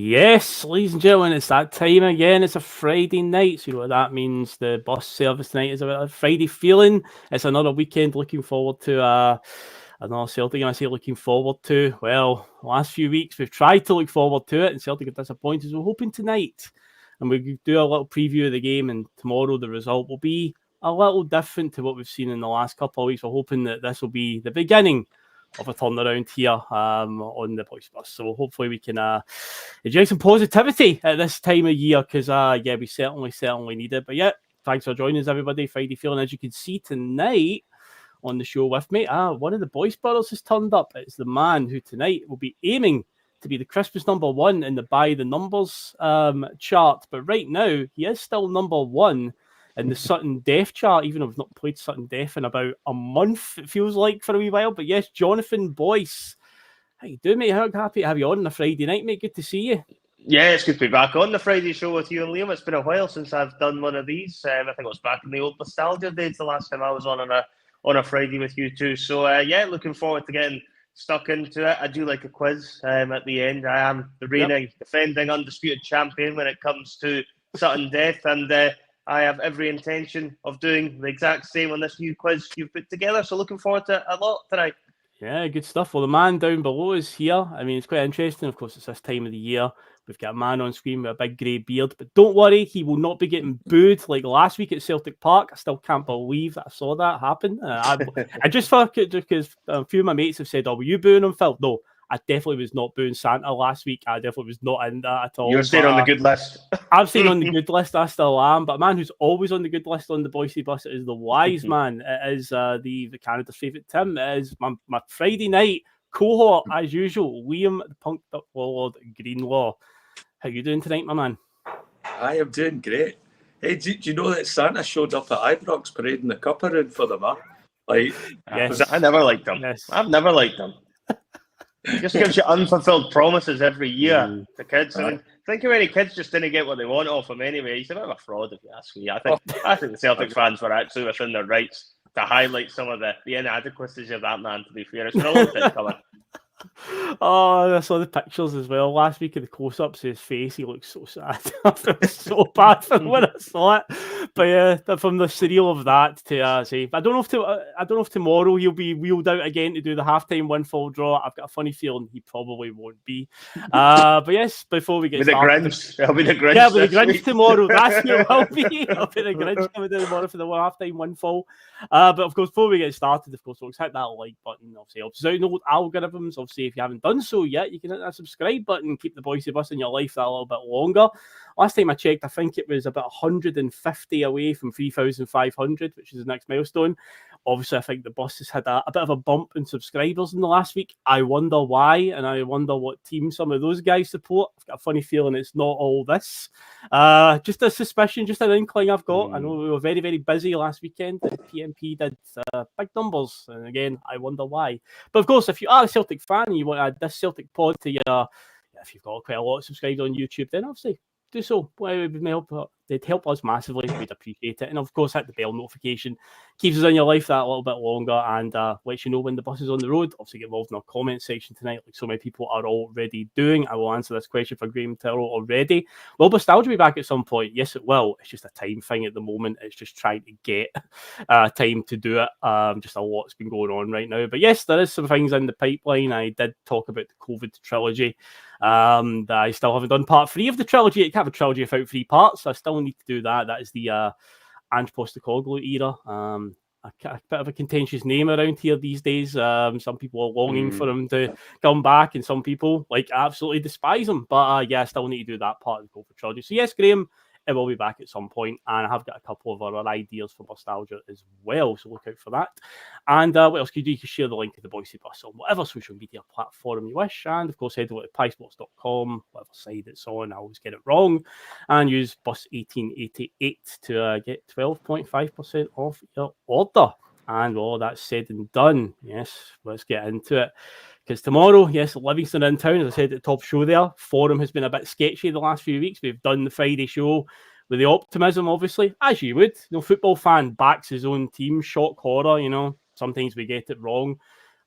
Yes, ladies and gentlemen, it's that time again. It's a Friday night, so you know what that means. The bus service tonight is a Friday feeling. It's another weekend looking forward to. Another Celtic, and I say looking forward to. Well, last few weeks we've tried to look forward to it, and Celtic have disappointed. So we're hoping tonight, and we do a little preview of the game, and tomorrow the result will be a little different to what we've seen in the last couple of weeks. We're hoping that this will be the beginning of a turnaround here on the Bhoycie Bus. So hopefully we can enjoy some positivity at this time of year because, we certainly need it. But yeah, thanks for joining us, everybody. Friday feeling, as you can see tonight on the show with me, one of the Bhoycie brothers has turned up. It's the man who tonight will be aiming to be the Christmas number one in the By the Numbers chart. But right now, he is still number one in the Sutton Death chart, even though we've not played Sutton Death in about a month, it feels like, for a wee while. But yes, Jonathan Bhoycie, how you doing, mate? How happy to have you on a Friday night, mate. Good to see you. Yeah, it's good to be back on the Friday show with you and Liam. It's been a while since I've done one of these. I think it was back in the old Bustalgia days, the last time I was on a Friday with you two. So, looking forward to getting stuck into it. I do like a quiz at the end. I am the reigning, defending, undisputed champion when it comes to Sutton Death, and I have every intention of doing the exact same on this new quiz you've put together. So looking forward to a lot tonight. Yeah, good stuff. Well, the man down below is here. I mean, it's quite interesting. Of course, it's this time of the year. We've got a man on screen with a big grey beard. But don't worry, he will not be getting booed like last week at Celtic Park. I still can't believe that I saw that happen. I just thought it because a few of my mates have said, "Oh, were you booing him, Phil?" No, I definitely was not booing Santa last week. I definitely was not in that at all. You're staying on the good list. I'm staying on the good list. I still am. But a man who's always on the good list on the Bhoycie Bus is the wise man. It is the Canada's favourite Tim. It is my Friday night cohort, as usual, Liam, the punked up warlord Greenlaw. How you doing tonight, my man? I am doing great. Hey, do you know that Santa showed up at Ibrox parading the cup around for them? Yes. I never liked them. Yes. I've never liked them. It just gives you unfulfilled promises every year to kids. I mean, think how many kids just didn't get what they want off him anyway. He's a bit of a fraud, if you ask me. I think the Celtic fans were actually within their rights to highlight some of the inadequacies of that man, to be fair. It's been a long time coming. Oh, I saw the pictures as well last week of the close-ups of his face. He looks so sad. I felt so bad for when I saw it. But yeah, from the surreal of that to say, I don't know if tomorrow he'll be wheeled out again to do the halftime win-fall draw. I've got a funny feeling he probably won't be. But yes, before we get started, I'll be the Grinch. Yeah, with the Grinch tomorrow. That's who it will be. I'll be the Grinch coming down tomorrow for the halftime win-fall. But of course, before we get started, of course, folks, hit that like button. Obviously, helps out in the algorithms. Obviously, if you haven't done so yet, you can hit that subscribe button. Keep the Bhoycie Bus in your life that a little bit longer. Last time I checked, I think it was about 150 away from 3,500, which is the next milestone. Obviously, I think the bus has had a bit of a bump in subscribers in the last week. I wonder why, and I wonder what team some of those guys support. I've got a funny feeling it's not all this. Just a suspicion, just an inkling I've got. I know we were very, very busy last weekend. The PMP did big numbers, and again, I wonder why. But of course, if you are a Celtic fan and you want to add this Celtic pod to your, if you've got quite a lot of subscribers on YouTube, then obviously do so. They'd help us massively. We'd appreciate it. And of course, hit the bell notification. Keeps us in your life that a little bit longer and lets you know when the bus is on the road. Obviously, get involved in our comment section tonight, like so many people are already doing. I will answer this question for Graham Tyrrell already. Will Bustalgia be back at some point? Yes, it will. It's just a time thing at the moment. It's just trying to get time to do it. Just a lot's been going on right now. But yes, there is some things in the pipeline. I did talk about the COVID trilogy. That I still haven't done part 3 of the trilogy. I have a trilogy without 3 parts, so I still need to do that. That is the Ange Postecoglou era. A bit of a contentious name around here these days. Some people are longing for him to come back, and some people absolutely despise him. But I still need to do that part of the COVID trilogy. So yes, Graham, it will be back at some point, and I have got a couple of other ideas for Bustalgia as well, so look out for that. And what else can you do? You can share the link to the Bhoycie Bus on whatever social media platform you wish, and of course head over to piesports.com, whatever side it's on. I always get it wrong, and use Bus1888 to get 12.5% off your order. And with all that said and done, yes, let's get into it. Because tomorrow, yes, Livingston in town, as I said at the top show there. Forum has been a bit sketchy the last few weeks. We've done the Friday show with the optimism, obviously, as you would. Football fan backs his own team, shock horror, sometimes we get it wrong.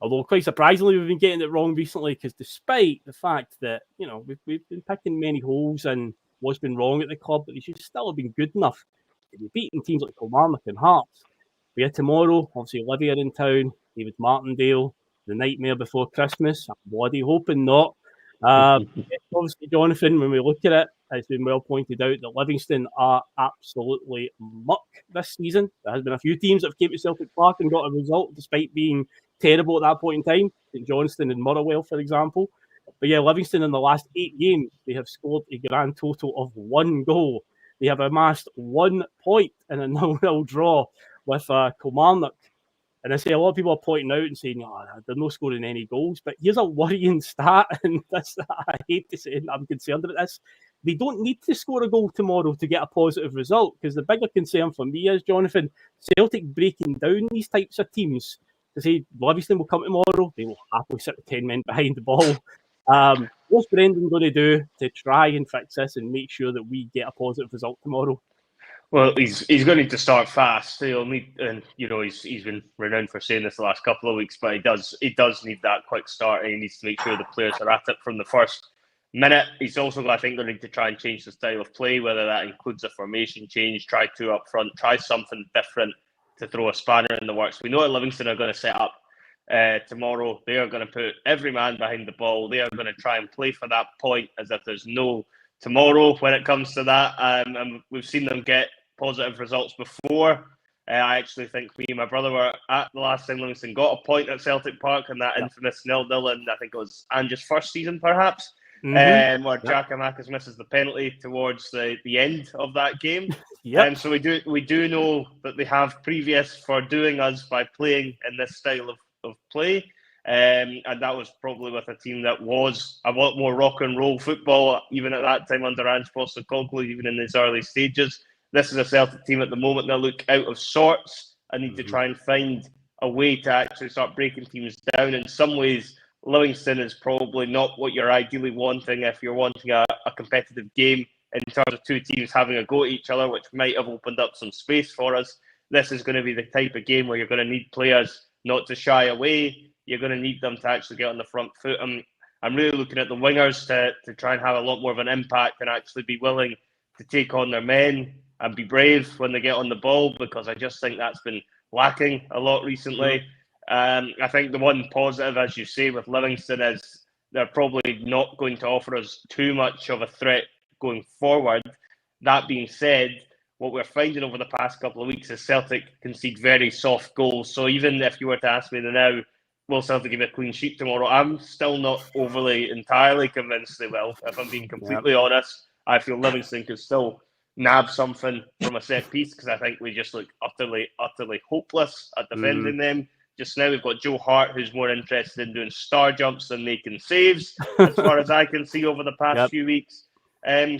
Although quite surprisingly, we've been getting it wrong recently, because despite the fact that, we've been picking many holes in what's been wrong at the club, but they should still have been good enough to be beating teams like Kilmarnock and Hearts. But yeah, tomorrow, obviously, Olivia in town, David Martindale, the nightmare before Christmas. I'm bloody hoping not. Obviously, Jonathan, when we look at it, it's been well pointed out that Livingston are absolutely muck this season. There has been a few teams that have came to Celtic Park and got a result despite being terrible at that point in time. St Johnston and Motherwell, for example. But yeah, Livingston in the last 8 games, they have scored a grand total of 1 goal. They have amassed 1 point in a 0-0 draw with Kilmarnock. And I say a lot of people are pointing out and saying, they're not scoring any goals. But here's a worrying stat, and this, I hate to say it, I'm concerned about this. They don't need to score a goal tomorrow to get a positive result, because the bigger concern for me is, Jonathan, Celtic breaking down these types of teams. To say Livingston will come tomorrow, they will happily sit with 10 men behind the ball. What's Brendan going to do to try and fix this and make sure that we get a positive result tomorrow? Well, he's going to need to start fast. He'll need, and he's been renowned for saying this the last couple of weeks, but he does need that quick start, and he needs to make sure the players are at it from the first minute. He's also, I think, going to need to try and change the style of play, whether that includes a formation change, try 2 up front, try something different to throw a spanner in the works. We know that Livingston are going to set up tomorrow. They are going to put every man behind the ball. They are going to try and play for that point as if there's no tomorrow when it comes to that. And we've seen them get positive results before. I actually think me and my brother were at the last time Livingston got a point at Celtic Park in that infamous 0-0, and I think it was Ange's first season, perhaps, where Giacomakis misses the penalty towards the end of that game. So we do know that they have previous for doing us by playing in this style of play. And that was probably with a team that was a lot more rock and roll football, even at that time under Ange Postecoglou, even in its early stages. This is a Celtic team at the moment that look out of sorts and need to try and find a way to actually start breaking teams down. In some ways, Livingston is probably not what you're ideally wanting if you're wanting a competitive game in terms of 2 teams having a go at each other, which might have opened up some space for us. This is going to be the type of game where you're going to need players not to shy away. You're going to need them to actually get on the front foot. I'm really looking at the wingers to try and have a lot more of an impact and actually be willing to take on their men and be brave when they get on the ball, because I just think that's been lacking a lot recently. I think the one positive, as you say, with Livingston is they're probably not going to offer us too much of a threat going forward. That being said, what we're finding over the past couple of weeks is Celtic concede very soft goals. So even if you were to ask me now, will Celtic give a clean sheet tomorrow? I'm still not overly entirely convinced they will, if I'm being completely honest. I feel Livingston could still nab something from a set piece, because I think we just look utterly hopeless at defending them. Just now we've got Joe Hart, who's more interested in doing star jumps than making saves, as far as I can see over the past few weeks.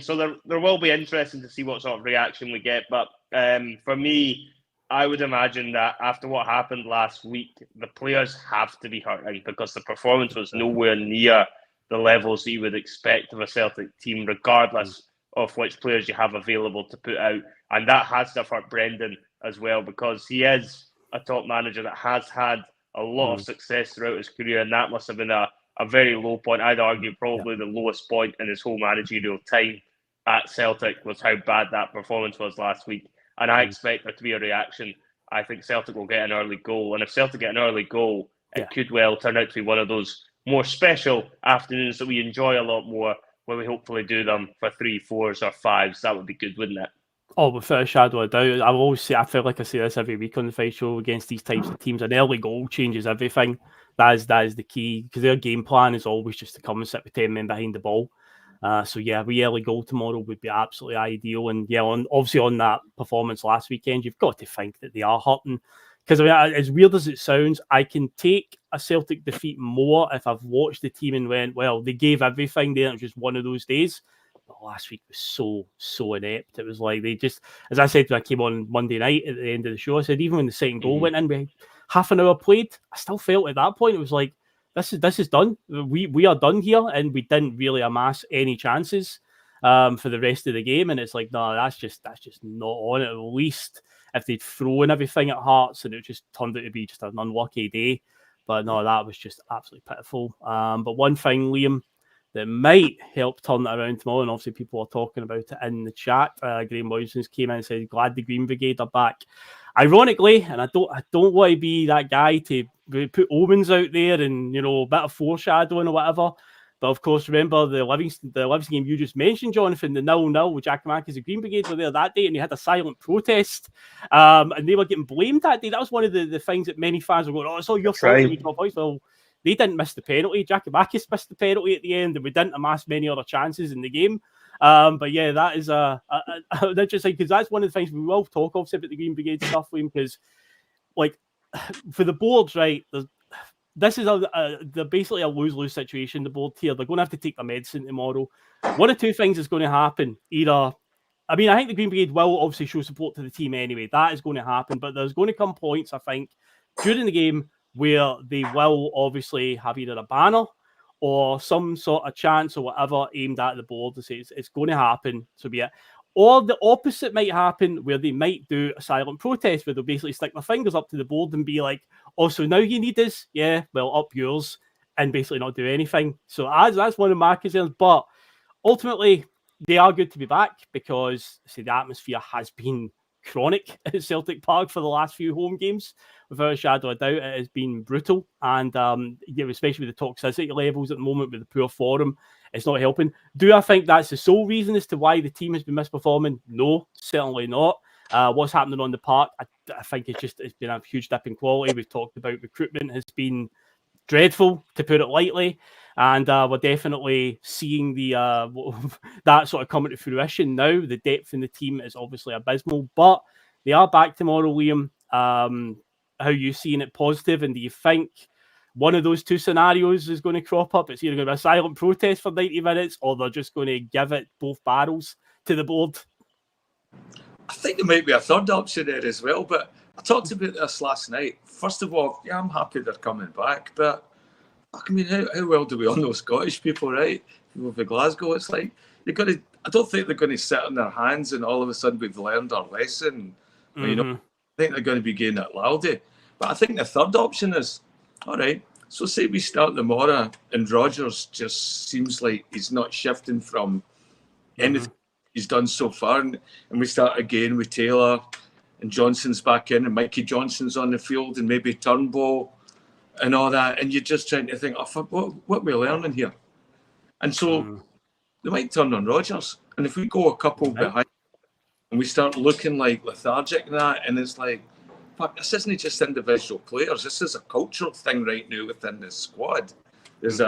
So there will be interesting to see what sort of reaction we get. But for me, I would imagine that after what happened last week, the players have to be hurting, because the performance was nowhere near the levels that you would expect of a Celtic team, regardless of which players you have available to put out. And that has to hurt Brendan as well, because he is a top manager that has had a lot of success throughout his career, and that must have been a very low point. I'd argue probably the lowest point in his whole managerial time at Celtic was how bad that performance was last week. And I expect there to be a reaction. I think Celtic will get an early goal, and if Celtic get an early goal, it could well turn out to be one of those more special afternoons that we enjoy a lot more, where we hopefully do them for 3, 4s or 5s. That would be good, wouldn't it? Oh, without a shadow of a doubt. I will always say, I feel like I say this every week on the Fight Show, against these types of teams, an early goal changes everything. That is the key, because their game plan is always just to come and sit with 10 men behind the ball. A wee early goal tomorrow would be absolutely ideal. And obviously on that performance last weekend, you've got to think that they are hurting. Because as weird as it sounds, I can take a Celtic defeat more if I've watched the team and went, well, they gave everything there. It was just one of those days. But last week was so inept. It was like they just, as I said when I came on Monday night at the end of the show, I said even when the second goal went in, we had half an hour played, I still felt at that point it was like, this is done. We are done here, and we didn't really amass any chances for the rest of the game. And it's like, no, that's just not on it. At least if they'd thrown everything at Hearts and it just turned out to be just an unlucky day, But no, that was just absolutely pitiful. But one thing, Liam, that might help turn it around tomorrow, and obviously people are talking about it in the chat. Graham Williamson came in and said, glad the Green Brigade are back. Ironically, and I don't want to be that guy to put omens out there and, you know, a bit of foreshadowing or whatever. But of course, remember the Livingston game you just mentioned, Jonathan, the 0-0 with Jack Mackey's the Green Brigade were there that day, and they had a silent protest, and they were getting blamed that day. That was one of the things that many fans were going, "Oh, it's all your fault that we dropped points." Well, they didn't miss the penalty. Jackie Mackey missed the penalty at the end, and we didn't amass many other chances in the game. But yeah, that is an interesting, because that's one of the things we will talk obviously about the Green Brigade stuff, Liam, because like for the boards, right? This is they're basically a lose-lose situation. The board here, they're going to have to take their medicine tomorrow. One of two things is going to happen. Either, I mean, I think the Green Brigade will obviously show support to the team anyway. That is going to happen, but there's going to come points, I think, during the game where they will obviously have either a banner or some sort of chance or whatever aimed at the board to say it's going to happen, so be it. Or the opposite might happen, where they might do a silent protest, where they'll basically stick their fingers up to the board and be like, oh, so now you need us? Yeah, well, up yours, and basically not do anything. So that's one of my concerns. But ultimately, they are good to be back, because see, the atmosphere has been chronic at Celtic Park for the last few home games. Without a shadow of doubt, it has been brutal. And especially with the toxicity levels at the moment, with the poor form, it's not helping. Do I think that's the sole reason as to why the team has been misperforming? No, certainly not. What's happening on the park, I think it's been a huge dip in quality. We've talked about recruitment has been dreadful, to put it lightly, and we're definitely seeing the that sort of coming to fruition now. The depth in the team is obviously abysmal, but they are back tomorrow, Liam. How are you seeing it positive, and do you think one of those two scenarios is going to crop up? It's either going to be a silent protest for 90 minutes, or they're just going to give it both barrels to the board? I think there might be a third option there as well, but I talked about this last night. First of all, yeah, I'm happy they're coming back, but I mean, how well do we all know Scottish people, right? People from Glasgow, it's like they're going to. I don't think they're going to sit on their hands and all of a sudden we've learned our lesson. Mm-hmm. You know, I think they're going to be getting it loudy. But I think the third option is, all right, so say we start tomorrow and Rodgers just seems like he's not shifting from anything he's done so far, and we start again with Taylor and Johnston's back in and Mikey Johnston's on the field and maybe Turnbull and all that, and you're just trying to think, oh, what we're learning here. And so they might turn on Rodgers. And if we go a couple behind and we start looking like lethargic and that, and it's like, fuck, this isn't just individual players. This is a cultural thing right now within this squad. There's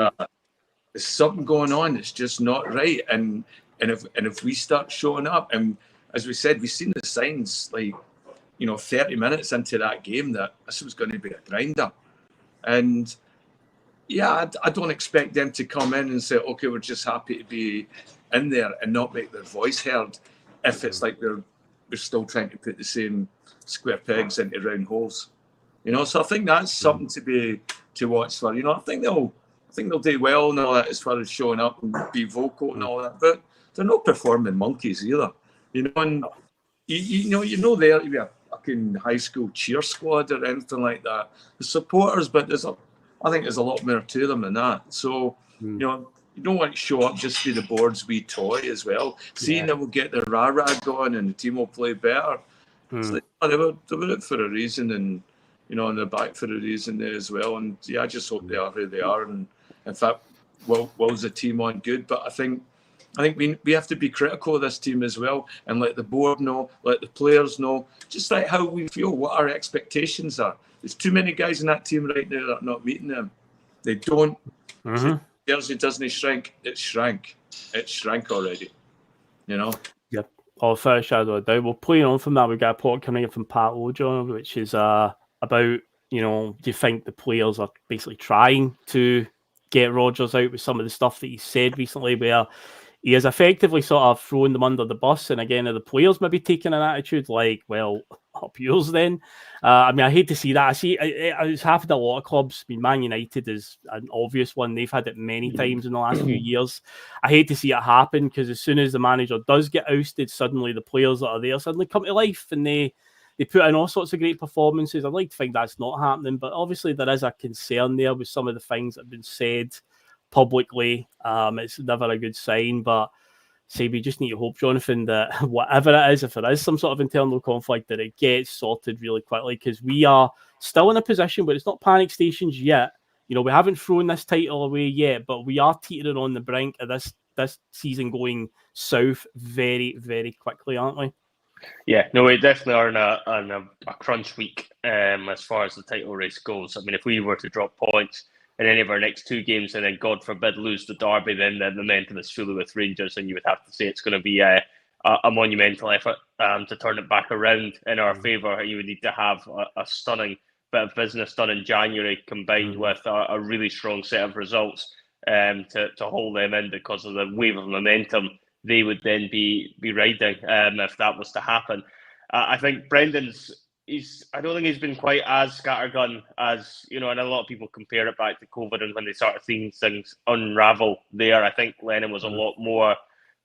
something going on that's just not right. And if we start showing up, and as we said, we've seen the signs, like, 30 minutes into that game that this was going to be a grinder. And yeah, I don't expect them to come in and say, okay, we're just happy to be in there and not make their voice heard if it's like we're still trying to put the same square pegs into round holes. So I think that's something to watch for. I think they'll do well and all that as far as showing up and be vocal and all that, but they're not performing monkeys either. And they're a fucking high school cheer squad or anything like that. The supporters, but I think there's a lot more to them than that. So, you don't want to show up just to the board's wee toy as well. Seeing that we'll get the rah-rah going and the team will play better. It's like, they were it for a reason, and, and they're back for a reason there as well. And yeah, I just hope they are who they are. And in fact, Will's the team on good. But I think we have to be critical of this team as well and let the board know, let the players know, just like how we feel, what our expectations are. There's too many guys in that team right now that are not meeting them. They don't. Jersey doesn't shrink. It shrank. It shrank already. Yep. Oh, fair shadow of doubt. Well, playing on from that, we've got a report coming in from Pat Ojo, which is about, do you think the players are basically trying to get Rodgers out with some of the stuff that he said recently, where he has effectively sort of thrown them under the bus, and again, are the players maybe taking an attitude like, well, up yours then? I hate to see that. I see it's happened at a lot of clubs. Man United is an obvious one. They've had it many times in the last few years. I hate to see it happen, because as soon as the manager does get ousted, suddenly the players that are there suddenly come to life, and they they put in all sorts of great performances. I'd like to think that's not happening, but obviously there is a concern there with some of the things that have been said publicly. It's never a good sign, but say we just need to hope, Jonathan, that whatever it is, if there is some sort of internal conflict, that it gets sorted really quickly, because we are still in a position where it's not panic stations yet. You know, we haven't thrown this title away yet, but we are teetering on the brink of this season going south very, very quickly, aren't we? Yeah, no, we definitely are in a crunch week as far as the title race goes. I mean, if we were to drop points in any of our next 2 games and then, God forbid, lose the derby, then the momentum is fully with Rangers, and you would have to say it's going to be a monumental effort to turn it back around in our favour. You would need to have a stunning bit of business done in January, combined with a really strong set of results to hold them in, because of the wave of momentum they would then be riding if that was to happen. I think Brendan's, I don't think he's been quite as scattergun as, you know, and a lot of people compare it back to COVID and when they started seeing things unravel there. I think Lennon was a lot more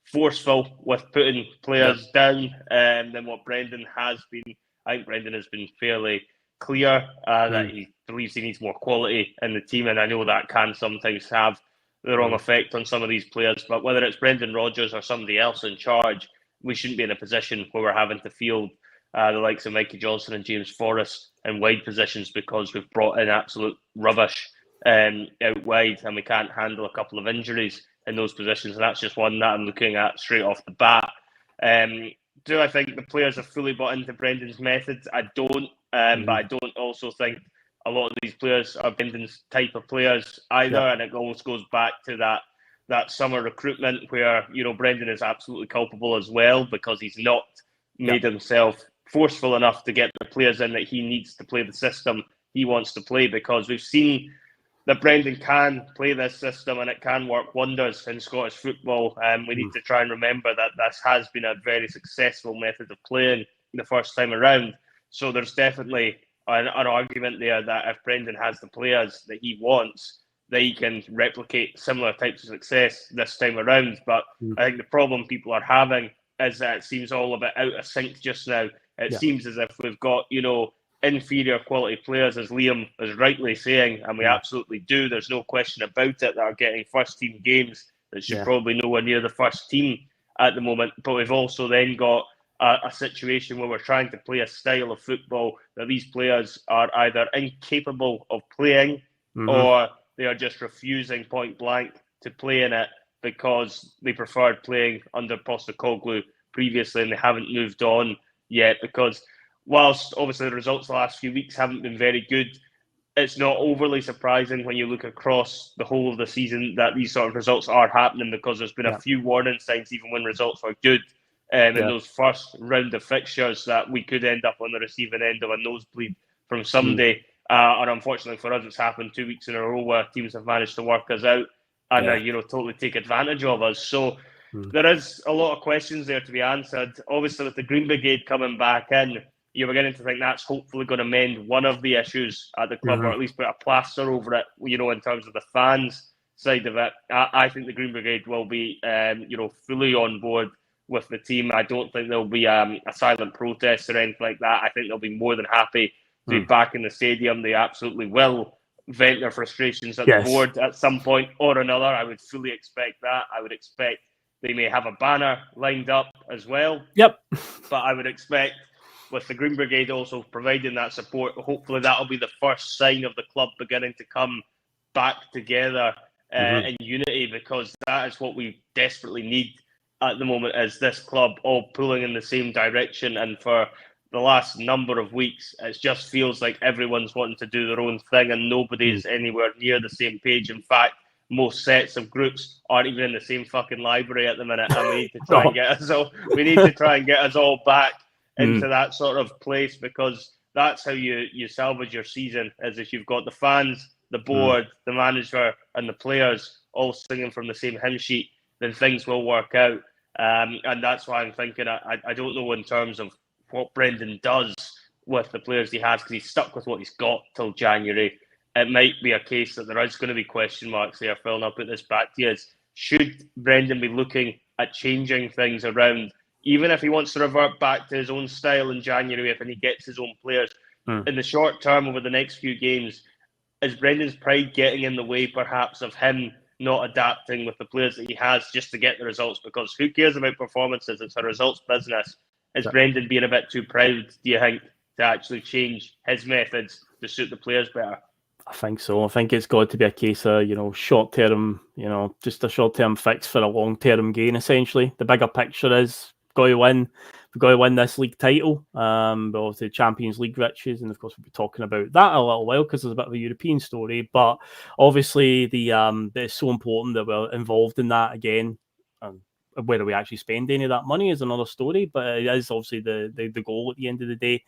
forceful with putting players down than what Brendan has been. I think Brendan has been fairly clear that he believes he needs more quality in the team, and I know that can sometimes have the wrong effect on some of these players. But whether it's Brendan Rodgers or somebody else in charge, we shouldn't be in a position where we're having to field the likes of Mikey Johnston and James Forrest in wide positions, because we've brought in absolute rubbish out wide, and we can't handle a couple of injuries in those positions. And that's just one that I'm looking at straight off the bat. Do I think the players have fully bought into Brendan's methods? I don't, but I don't also think a lot of these players are Brendan's type of players either, and it almost goes back to that summer recruitment where, you know, Brendan is absolutely culpable as well, because he's not made himself forceful enough to get the players in that he needs to play the system he wants to play, because we've seen that Brendan can play this system and it can work wonders in Scottish football. We need to try and remember that this has been a very successful method of playing the first time around. So there's definitely an argument there that if Brendan has the players that he wants, that he can replicate similar types of success this time around. But I think the problem people are having is that it seems all a bit out of sync just now. It seems as if we've got, you know, inferior quality players, as Liam is rightly saying, and we absolutely do. There's no question about it, that are getting first team games that should probably nowhere near the first team at the moment. But we've also then got a situation where we're trying to play a style of football that these players are either incapable of playing or they are just refusing point blank to play in it because they preferred playing under Postecoglou previously and they haven't moved on yet. Because whilst obviously the results the last few weeks haven't been very good, it's not overly surprising when you look across the whole of the season that these sort of results are happening, because there's been a few warning signs, even when results are good, in those first round of fixtures, that we could end up on the receiving end of a nosebleed from Sunday. And unfortunately for us, it's happened 2 weeks in a row where teams have managed to work us out and totally take advantage of us. So there is a lot of questions there to be answered. Obviously, with the Green Brigade coming back in, you're beginning to think that's hopefully going to mend one of the issues at the club, or at least put a plaster over it, you know, in terms of the fans side of it. I think the Green Brigade will be, fully on board with the team. I don't think there'll be a silent protest or anything like that. I think they'll be more than happy to be back in the stadium. They absolutely will vent their frustrations at the board at some point or another. I would fully expect that. I would expect they may have a banner lined up as well. But I would expect, with the Green Brigade also providing that support, hopefully that'll be the first sign of the club beginning to come back together in unity, because that is what we desperately need at the moment, is this club all pulling in the same direction. And for the last number of weeks, it just feels like everyone's wanting to do their own thing and nobody's anywhere near the same page. In fact, most sets of groups aren't even in the same fucking library at the minute, and we need to try and get us all back into that sort of place, because that's how you salvage your season, is if you've got the fans, the board, the manager and the players all singing from the same hymn sheet, then things will work out. And that's why I'm thinking, I don't know in terms of what Brendan does with the players he has, because he's stuck with what he's got till January. It might be a case that there is going to be question marks there, Phil, and I'll put this back to you. Should Brendan be looking at changing things around, even if he wants to revert back to his own style in January, if he gets his own players, in the short term over the next few games, is Brendan's pride getting in the way perhaps of him not adapting with the players that he has just to get the results? Because who cares about performances? It's a results business. Is Brendan being a bit too proud, do you think, to actually change his methods to suit the players better? I think so. I think it's got to be a case of, short term, just a short term fix for a long term gain, essentially. The bigger picture is got to win. We've got to win this league title, but obviously Champions League riches, and of course we'll be talking about that a little while because there's a bit of a European story. But obviously it's so important that we're involved in that again. Whether we actually spend any of that money is another story, but it is obviously the goal at the end of the day.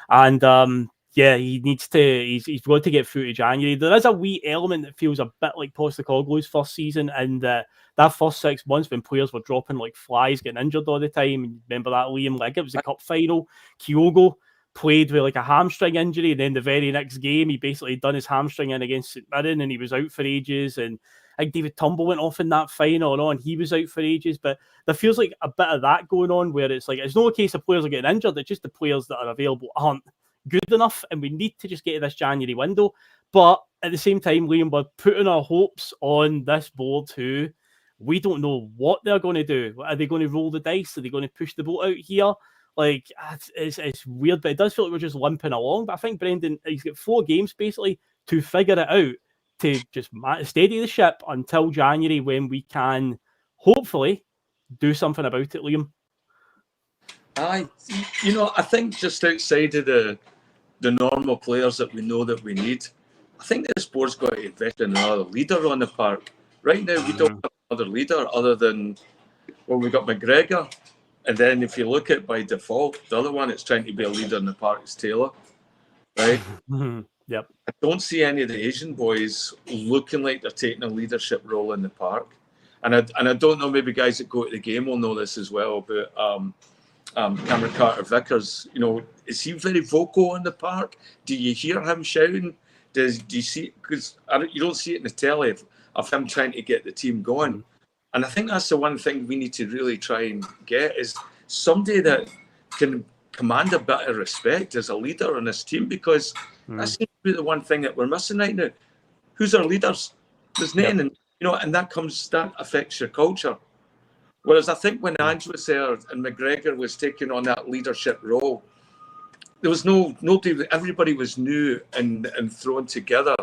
And he needs to. He's got to get through to January. There is a wee element that feels a bit like Postecoglou's first season, and that first 6 months when players were dropping like flies, getting injured all the time. And remember that Liam Liggett was the cup final. Kyogo played with like a hamstring injury, and then the very next game he basically done his hamstring in against St Mirren, and he was out for ages. And I think David Turnbull went off in that final, and he was out for ages. But there feels like a bit of that going on, where it's like it's not a case of players are getting injured; it's just the players that are available aren't good enough, and we need to just get to this January window. But at the same time, Liam, we're putting our hopes on this board who we don't know what they're going to do. Are they going to roll the dice? Are they going to push the boat out here? Like, it's weird, but it does feel like we're just limping along. But I think Brendan, he's got 4 games basically to figure it out, to just steady the ship until January, when we can hopefully do something about it, Liam. I think just outside of the normal players that we know that we need, I think this board's got to invest in another leader on the park. Right now, we don't have another leader other than, we've got McGregor. And then if you look at by default, the other one that's trying to be a leader in the park is Taylor. Right? Yep. I don't see any of the Asian boys looking like they're taking a leadership role in the park. And I don't know, maybe guys that go to the game will know this as well, but Cameron Carter-Vickers, is he very vocal in the park? Do you hear him shouting? Do you see, because you don't see it in the telly of him trying to get the team going. And I think that's the one thing we need to really try and get, is somebody that can command a bit of respect as a leader on this team, because that seems to be the one thing that we're missing right now. Who's our leaders? There's nothing, and that affects your culture. Whereas I think when Ange was there and McGregor was taking on that leadership role, there was nobody, everybody was new and thrown together,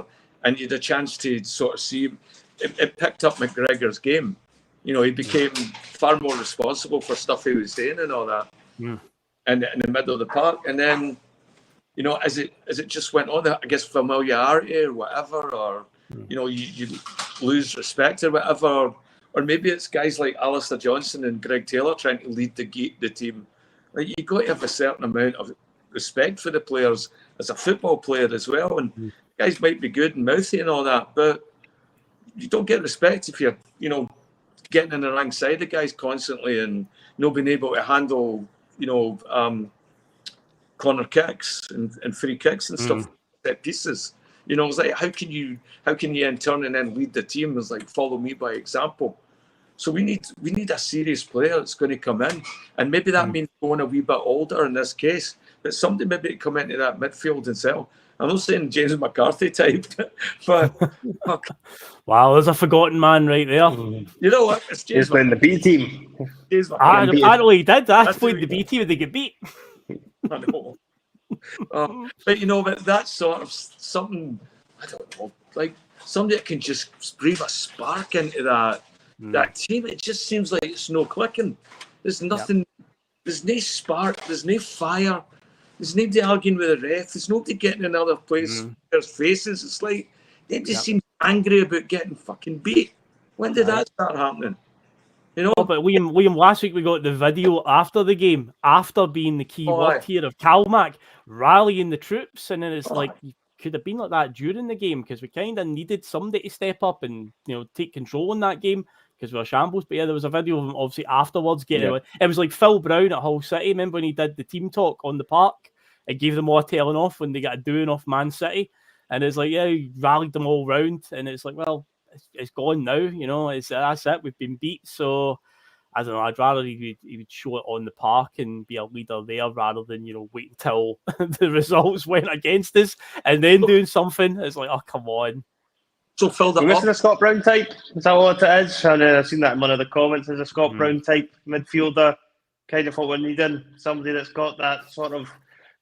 and you had a chance to sort of see him. It picked up McGregor's game. He became far more responsible for stuff he was saying and all that. And in the middle of the park, and then, as it just went on, I guess familiarity or whatever, or you lose respect or whatever. Or maybe it's guys like Alistair Johnston and Greg Taylor trying to lead the team. Like, you've got to have a certain amount of respect for the players as a football player as well. And guys might be good and mouthy and all that, but you don't get respect if you're, getting in the wrong side of guys constantly and not being able to handle, corner kicks and free kicks and stuff, set pieces. It's like, how can you in turn and then lead the team? It's like, follow me by example. So we need a serious player that's going to come in, and maybe that means going a wee bit older in this case, but somebody maybe to come into that midfield and sell. I'm not saying James McCarthy type, but wow, there's a forgotten man right there. You know what? It's James in the B team. Apparently he did. That's played the B team and they get beat. I know. But that's sort of something, I don't know, like somebody that can just breathe a spark into that team. It just seems like it's no clicking. There's nothing, there's no spark, there's no fire, there's nobody arguing with the ref, there's nobody getting in other players' faces. It's like they just seem angry about getting fucking beat. When did that start happening? But William, last week we got the video after the game, after being the key word here of Calmac rallying the troops, and then it's like, you could have been like that during the game, because we kind of needed somebody to step up and take control in that game, because we were shambles. But there was a video of him obviously afterwards getting it was like Phil Brown at Hull City. Remember when he did the team talk on the park? It gave them all a telling off when they got a doing off Man City, and it's like, he rallied them all round, and it's like, well, it's gone now, that's it. We've been beat. So I don't know. I'd rather he would show it on the park and be a leader there rather than wait until the results went against us and then doing something. It's like, oh, come on. So Phil, We're missing a Scott Brown type. Is that what it is? And I've seen that in one of the comments. As a Scott Brown type midfielder, kind of what we're needing. Somebody that's got that sort of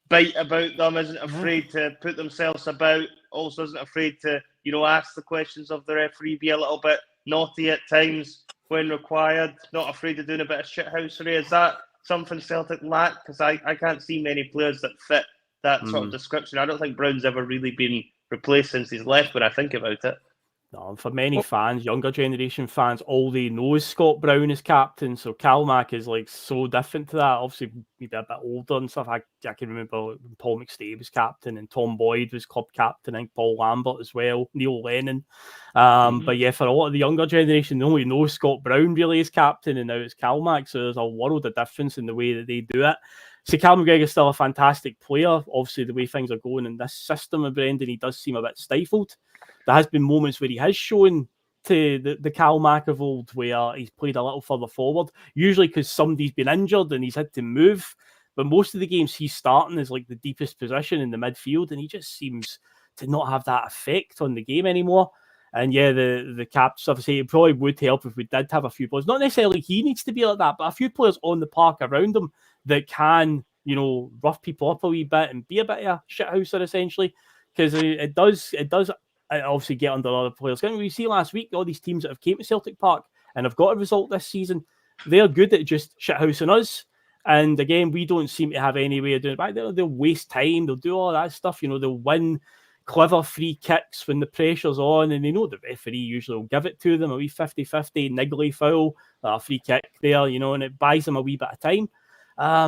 bite about them, isn't afraid to put themselves about, also isn't afraid to, ask the questions of the referee, be a little bit naughty at times when required, not afraid of doing a bit of shithousery. Is that something Celtic lack? Because I can't see many players that fit that sort of description. I don't think Brown's ever really been replaced since he's left when I think about it. No, for many fans, younger generation fans, all they know is Scott Brown as captain. So Calmac is like so different to that. Obviously, maybe a bit older and stuff. I can remember when Paul McStay was captain and Tom Boyd was club captain. I think Paul Lambert as well, Neil Lennon. But yeah, for a lot of the younger generation, they only know Scott Brown really as captain, and now it's Calmac. So there's a world of difference in the way that they do it. So Cal McGregor's still a fantastic player. Obviously, the way things are going in this system of Brendan, he does seem a bit stifled. There has been moments where he has shown to the Cal Mac of old where he's played a little further forward, usually because somebody's been injured and he's had to move. But most of the games he's starting is like the deepest position in the midfield, and he just seems to not have that effect on the game anymore. And yeah, the Caps, obviously, it probably would help if we did have a few players. Not necessarily he needs to be like that, but a few players on the park around him that can, rough people up a wee bit and be a bit of a shithouser, essentially. Because it does obviously get under other players. We see last week, all these teams that have came to Celtic Park and have got a result this season, they're good at just shithousing us. And again, we don't seem to have any way of doing it. They'll waste time. They'll do all that stuff. They'll win clever free kicks when the pressure's on, and they know the referee usually will give it to them, a wee 50-50 niggly foul, a free kick there, and it buys them a wee bit of time.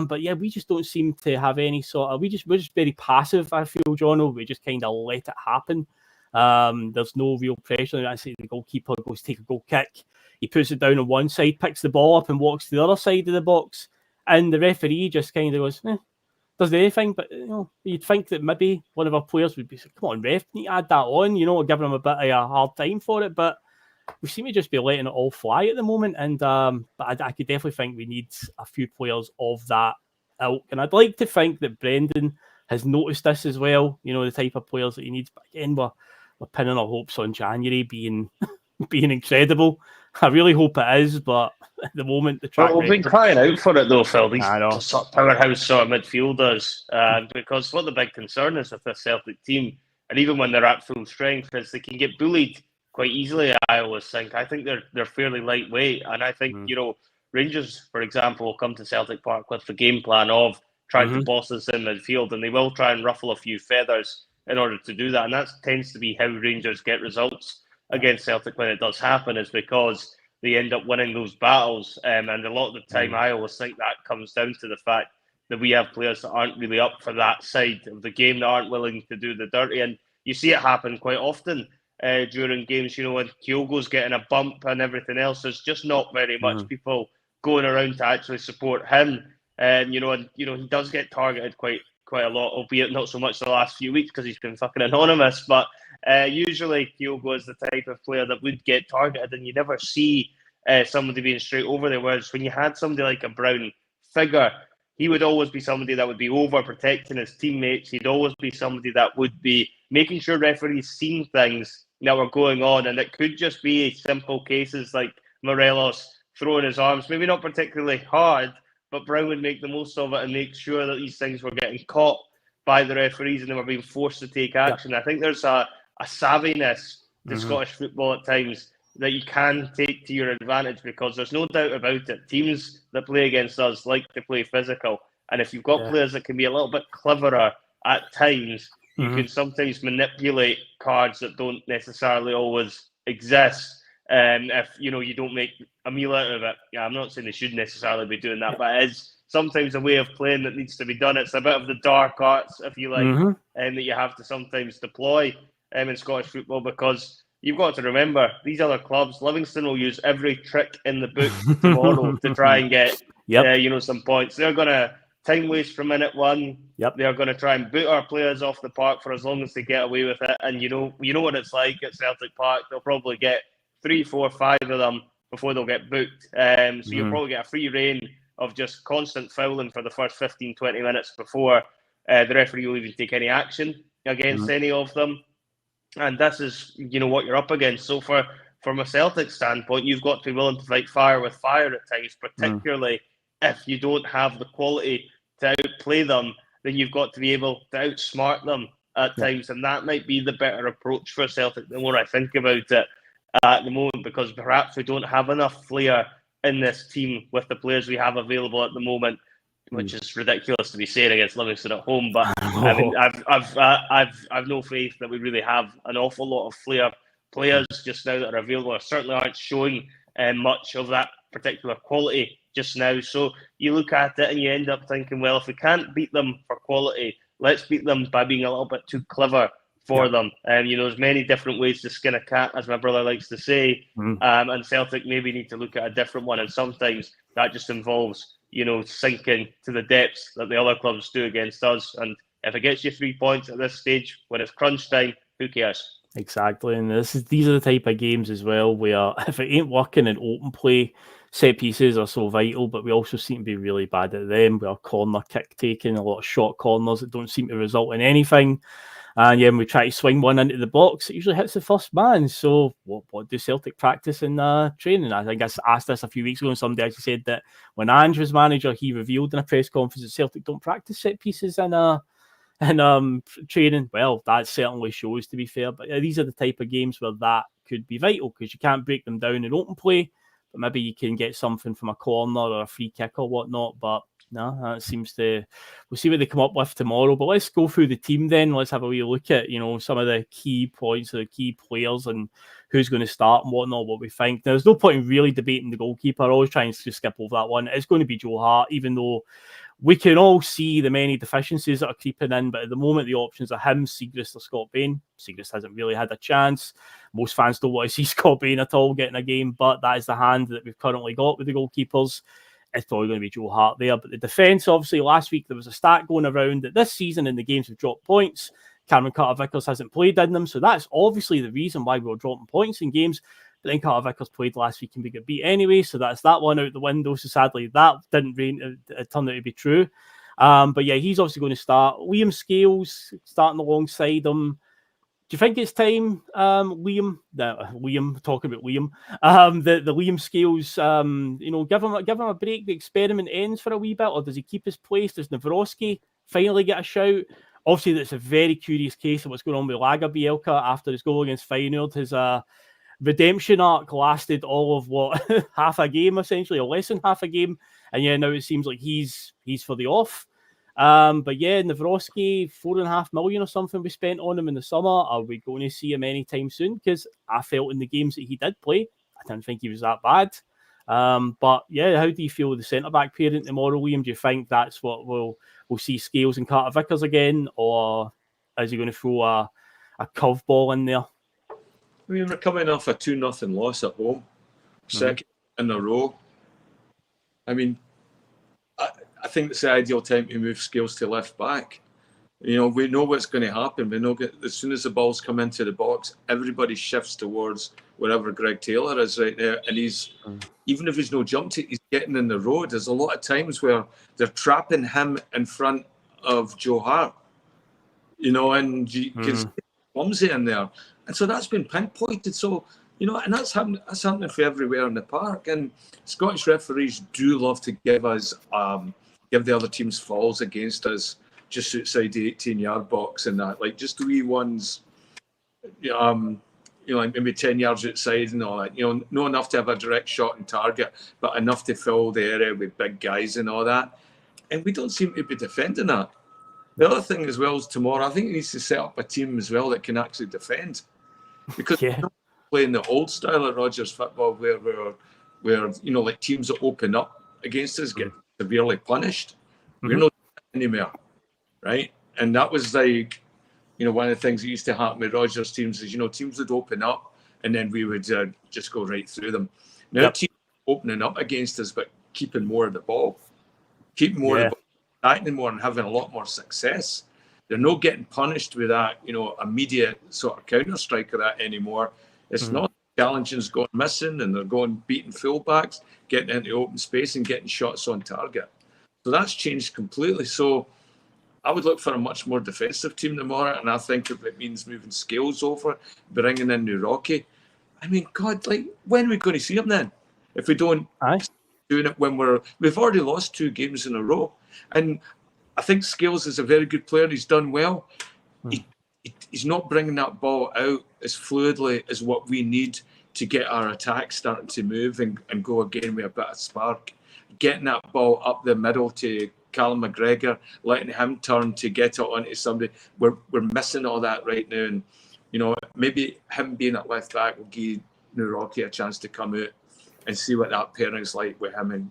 But yeah, we just don't seem to have any sort of, we're just very passive, I feel, Jono. We just kind of let it happen. There's no real pressure. I say the goalkeeper goes to take a goal kick. He puts it down on one side, picks the ball up and walks to the other side of the box. And the referee just kind of goes, doesn't do anything. But, you'd think that maybe one of our players would be, come on, ref, need to add that on, or giving him a bit of a hard time for it. But we seem to just be letting it all fly at the moment. And but I could definitely think we need a few players of that ilk. And I'd like to think that Brendan has noticed this as well, the type of players that he needs. But again, we're pinning our hopes on January being incredible. I really hope it is, but at the moment, the track we've been crying out for it though, Phil. These sort of powerhouse sort of midfielders, because what the big concern is with this Celtic team, and even when they're at full strength, is they can get bullied quite easily. I always think. I think they're fairly lightweight, and I think Rangers, for example, will come to Celtic Park with the game plan of trying to boss us in midfield, and they will try and ruffle a few feathers in order to do that. And that tends to be how Rangers get results against Celtic when it does happen, is because they end up winning those battles. And a lot of the time, I always think that comes down to the fact that we have players that aren't really up for that side of the game, that aren't willing to do the dirty. And you see it happen quite often during games, when Kyogo's getting a bump and everything else. There's just not very much people going around to actually support him. And, he does get targeted quite a lot, albeit not so much the last few weeks because he's been fucking anonymous. But usually Kyogo is the type of player that would get targeted, and you never see somebody being straight over there. Whereas when you had somebody like a Brown figure, he would always be somebody that would be overprotecting his teammates. He'd always be somebody that would be making sure referees seen things that were going on, and it could just be simple cases like Morelos throwing his arms, maybe not particularly hard, but Brown would make the most of it and make sure that these things were getting caught by the referees and they were being forced to take action. Yeah. I think there's a savviness to Scottish football at times that you can take to your advantage, because there's no doubt about it. Teams that play against us like to play physical. And if you've got players that can be a little bit cleverer at times, you can sometimes manipulate cards that don't necessarily always exist. If you don't make a meal out of it. Yeah, I'm not saying they should necessarily be doing that, but it is sometimes a way of playing that needs to be done. It's a bit of the dark arts, if you like, that you have to sometimes deploy in Scottish football, because you've got to remember, these other clubs, Livingston will use every trick in the book tomorrow to try and get some points. They're going to time waste from minute one. They're going to try and boot our players off the park for as long as they get away with it. And you know what it's like at Celtic Park. They'll probably get 3, 4, 5 of them before they'll get booked. So you'll Mhm. probably get a free reign of just constant fouling for the first 15, 20 minutes before the referee will even take any action against any of them. And this is, what you're up against. So from a Celtic standpoint, you've got to be willing to fight fire with fire at times, particularly if you don't have the quality to outplay them, then you've got to be able to outsmart them at times. And that might be the better approach for Celtic the more I think about it at the moment, because perhaps we don't have enough flair in this team with the players we have available at the moment, which is ridiculous to be saying against Livingston at home. But I mean, I've no faith that we really have an awful lot of flair players just now that are available, or certainly aren't showing much of that particular quality just now. So you look at it and you end up thinking, well, if we can't beat them for quality, let's beat them by being a little bit too clever for them. There's many different ways to skin a cat, as my brother likes to say. And Celtic maybe need to look at a different one. And sometimes that just involves, sinking to the depths that the other clubs do against us. And if it gets you 3 points at this stage, when it's crunch time, who cares? Exactly, and these are the type of games as well where if it ain't working in open play, set pieces are so vital, but we also seem to be really bad at them. We are corner kick taking, a lot of short corners that don't seem to result in anything. And when we try to swing one into the box, it usually hits the first man. So what do Celtic practice in training? I think I asked this a few weeks ago, and somebody actually said that when Ange was manager, he revealed in a press conference that Celtic don't practice set pieces in training. Well, that certainly shows, to be fair. But these are the type of games where that could be vital, because you can't break them down in open play, but maybe you can get something from a corner or a free kick or whatnot. But no, that seems to... We'll see what they come up with tomorrow. But let's go through the team then. Let's have a wee look at, some of the key points of the key players and who's going to start and whatnot, what we think. Now, there's no point in really debating the goalkeeper. I always try and skip over that one. It's going to be Joe Hart, even though we can all see the many deficiencies that are creeping in, but at the moment the options are him, Siegrist or Scott Bain. Siegrist hasn't really had a chance. Most fans don't want to see Scott Bain at all getting a game, but that is the hand that we've currently got with the goalkeepers. It's probably going to be Joe Hart there. But the defence, obviously, last week there was a stat going around that this season in the games we've dropped points, Cameron Carter-Vickers hasn't played in them, so that's obviously the reason why we were dropping points in games. But then Carter-Vickers played last week and we got beat anyway, so that's that one out the window. So sadly, that didn't turn out to be true. But yeah, he's obviously going to start. Liam Scales starting alongside him. Do you think it's time, Liam? Talking about Liam. The Liam Scales, give him a break. The experiment ends for a wee bit, or does he keep his place? Does Nawrocki finally get a shout? Obviously, that's a very curious case of what's going on with Lager Bielka after his goal against Feyenoord. His redemption arc lasted all of half a game, essentially, or less than half a game, and now it seems like he's for the off. But yeah, Nawrocki, $4.5 million or something we spent on him in the summer. Are we going to see him anytime soon? Because I felt in the games that he did play, I didn't think he was that bad. But yeah, how do you feel with the centre back pairing tomorrow, Liam? Do you think that's what we'll see Scales and Carter Vickers again, or is he going to throw a curveball in there? I mean, we're coming off a 2-0 loss at home, second in a row. I mean, I think it's the ideal time to move Scales to left back. We know what's going to happen. We know as soon as the balls come into the box, everybody shifts towards wherever Greg Taylor is right there. And even if he's no jump to, he's getting in the road. There's a lot of times where they're trapping him in front of Joe Hart, and you can see clumsy in there. And so that's been pinpointed. So, and that's happening for everywhere in the park. And Scottish referees do love to give us, give the other teams fouls against us just outside the 18-yard box and that. Like just wee ones, maybe 10 yards outside and all that. Not enough to have a direct shot on target, but enough to fill the area with big guys and all that. And we don't seem to be defending that. The other thing as well is tomorrow, I think he needs to set up a team as well that can actually defend. Because we're not playing the old style of Rodgers football where like teams that open up against us get severely punished. We're not anymore, right? And that was like, one of the things that used to happen with Rodgers teams is, teams would open up and then we would just go right through them. Now teams are opening up against us, but keeping more of the ball, keeping more of the ball, attacking more and having a lot more success. They're not getting punished with that, immediate sort of counter strike of that anymore. It's not challenging's gone missing and they're going beating fullbacks, getting into open space and getting shots on target. So that's changed completely. So I would look for a much more defensive team tomorrow, and I think if it means moving Scales over, bringing in Rocky, I mean, God, like, when are we going to see him then? If we don't doing it when we've already lost 2 games in a row. And I think Scales is a very good player. He's done well. He's not bringing that ball out as fluidly as what we need to get our attack starting to move and go again with a bit of spark. Getting that ball up the middle to Callum McGregor, letting him turn to get it onto somebody. We're missing all that right now. And, you know, maybe him being at left back will give Rocky a chance to come out and see what that pairing's like with him and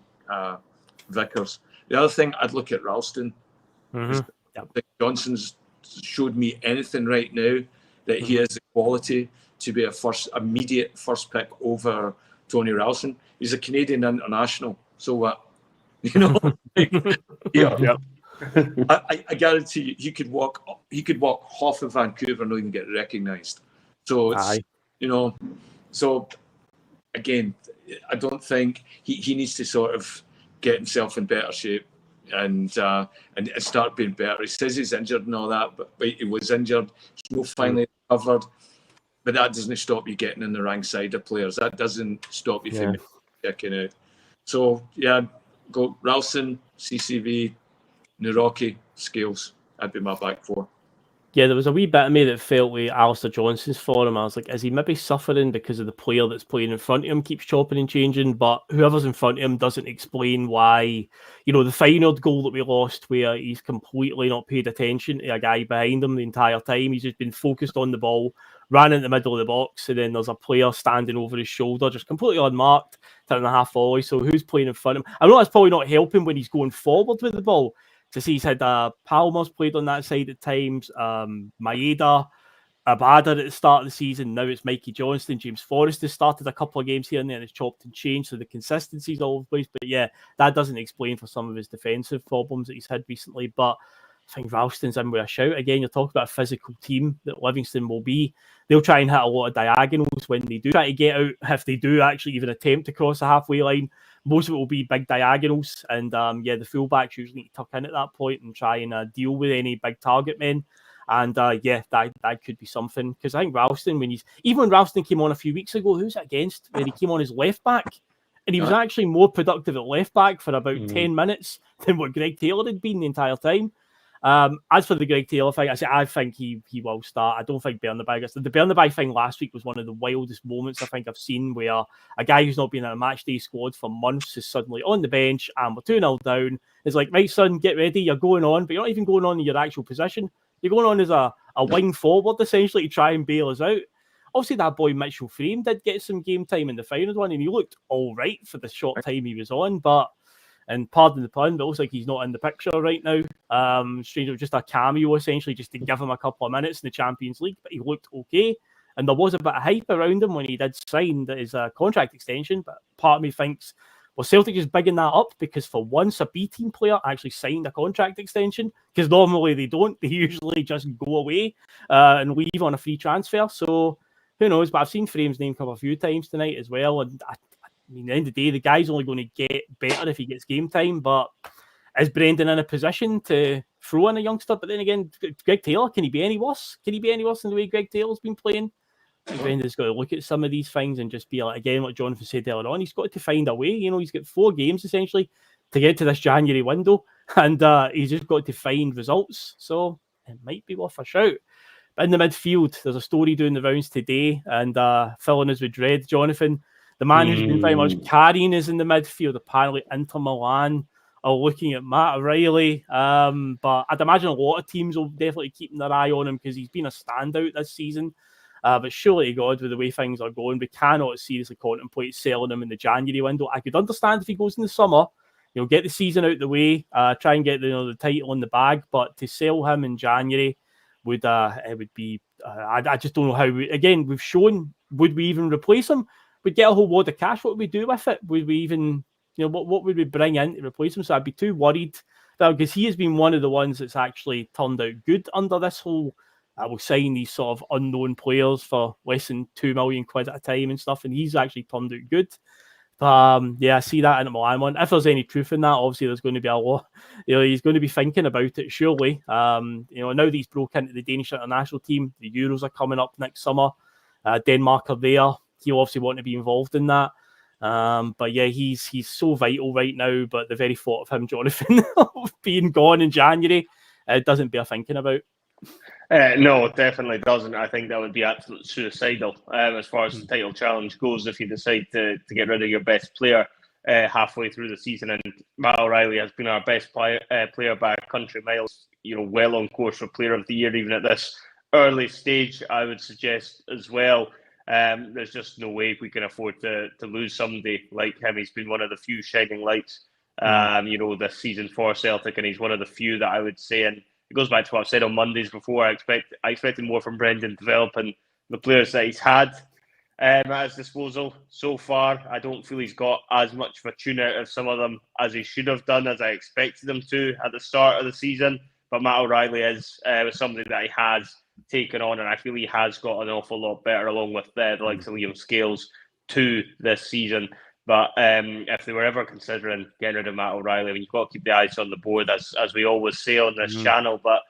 Vickers. The other thing, I'd look at Ralston. I think Johnston's showed me anything right now that he has the quality to be a immediate first pick over Tony Ralston. He's a Canadian international, so what? You know, I guarantee you, he could walk half of Vancouver and not even get recognised. So it's you know, so again, I don't think he needs to sort of get himself in better shape and start being better. He says he's injured and all that, but he was injured. He's not finally recovered. But that doesn't stop you getting in the rank side of players. That doesn't stop you from checking out. So yeah, go Ralston, CCV, Rocky, Scales. That'd be my back 4. Yeah, there was a wee bit of me that felt with Alistair Johnston's for him. I was like, is he maybe suffering because of the player that's playing in front of him keeps chopping and changing, but whoever's in front of him doesn't explain why, you know, the Feyenoord goal that we lost where he's completely not paid attention to a guy behind him the entire time. He's just been focused on the ball, ran in the middle of the box, and then there's a player standing over his shoulder, just completely unmarked, turning a half volley. So who's playing in front of him? I know that's probably not helping when he's going forward with the ball. To see he's had Palmer's played on that side at times, Maeda, Abada at the start of the season. Now it's Mikey Johnston. James Forrest has started a couple of games here and there and it's chopped and changed, so the consistency's all over the place. But yeah, that doesn't explain for some of his defensive problems that he's had recently. But I think Ralston's in with a shout. Again, you're talking about a physical team that Livingston will be. They'll try and hit a lot of diagonals when they do try to get out. If they do actually even attempt to cross the halfway line, most of it will be big diagonals. And the fullbacks usually need to tuck in at that point and try and deal with any big target men. And that could be something. Because I think Ralston, when Ralston came on a few weeks ago, who's it against? When he came on as left back. And he was actually more productive at left back for about 10 minutes than what Greg Taylor had been the entire time. As for the Greg Taylor thing, I think he will start. I don't think Bernabei gets the Bernabei thing last week was one of the wildest moments I think I've seen, where a guy who's not been in a match day squad for months is suddenly on the bench and we're 2-0 down. It's like, right, son, get ready, you're going on, but you're not even going on in your actual position. You're going on as a wing forward essentially to try and bail us out. Obviously, that boy Mitchell Frame did get some game time in the final one, and he looked all right for the short time he was on, but. And pardon the pun, but it looks like he's not in the picture right now. Strange, just a cameo, essentially, just to give him a couple of minutes in the Champions League. But he looked okay. And there was a bit of hype around him when he did sign his contract extension. But part of me thinks, well, Celtic is bigging that up because for once a B team player actually signed a contract extension. Because normally they don't. They usually just go away and leave on a free transfer. So who knows? But I've seen Frame's name come a few times tonight as well. And I mean, at the end of the day, the guy's only going to get better if he gets game time. But is Brendan in a position to throw in a youngster? But then again, Greg Taylor, can he be any worse? Can he be any worse than the way Greg Taylor's been playing? Brendan's got to look at some of these things and just be like, again, what Jonathan said earlier on, he's got to find a way. You know, he's got 4 games essentially to get to this January window, and he's just got to find results. So it might be worth a shout. But in the midfield, there's a story doing the rounds today, and filling us with dread, Jonathan. The man who's been very much carrying us in the midfield, apparently Inter Milan are looking at Matt O'Reilly. But I'd imagine a lot of teams will definitely keep their eye on him because he's been a standout this season. But surely to God, with the way things are going, we cannot seriously contemplate selling him in the January window. I could understand if he goes in the summer, get the season out of the way, try and get the title in the bag. But to sell him in January would be. I just don't know how. We've shown. Would we even replace him? We'd get a whole load of cash. What would we do with it? Would we even, what would we bring in to replace him? So I'd be too worried because he has been one of the ones that's actually turned out good under this whole will sign these sort of unknown players for less than £2 million at a time and stuff, and he's actually turned out good. I see that in the Milan one. If there's any truth in that, obviously there's going to be a lot. He's going to be thinking about it, surely. Now that he's broke into the Danish international team, the Euros are coming up next summer. Denmark are there. He'll obviously want to be involved in that. He's so vital right now. But the very thought of him, Jonathan, being gone in January, doesn't bear thinking about. No, it definitely doesn't. I think that would be absolutely suicidal as far as the title challenge goes if you decide to get rid of your best player halfway through the season. And Matt O'Reilly has been our best player by a country miles, well on course for Player of the Year, even at this early stage, I would suggest as well. There's just no way we can afford to lose somebody like him. He's been one of the few shining lights, this season for Celtic, and he's one of the few that I would say, and it goes back to what I've said on Mondays before. I expected more from Brendan developing the players that he's had at his disposal so far. I don't feel he's got as much of a tune out of some of them as he should have done, as I expected him to at the start of the season. But Matt O'Reilly is somebody that he has taken on, and I feel he has got an awful lot better, along with the likes of Liam Scales, to this season. But if they were ever considering getting rid of Matt O'Reilly, I mean, you've got to keep the eyes on the board, as we always say on this channel. But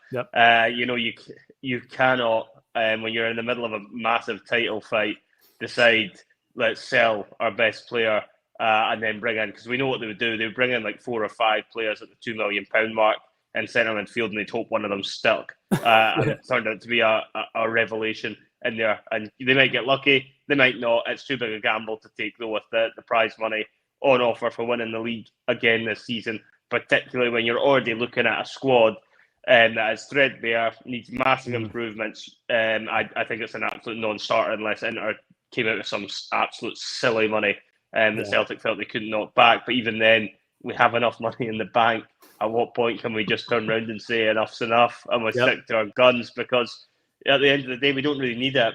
you cannot, when you're in the middle of a massive title fight, decide, let's sell our best player and then bring in, because we know what they would do. They would bring in like 4 or 5 players at the £2 million mark and centre midfield, and they'd hope one of them stuck. And it turned out to be a revelation in there, and they might get lucky, they might not. It's too big a gamble to take, though, with the prize money on offer for winning the league again this season, particularly when you're already looking at a squad that is threadbare, needs massive improvements. I think it's an absolute non-starter unless Inter came out with some absolute silly money that Celtic felt they couldn't knock back. But even then, we have enough money in the bank. At what point can we just turn around and say enough's enough and we stick to our guns? Because at the end of the day, we don't really need it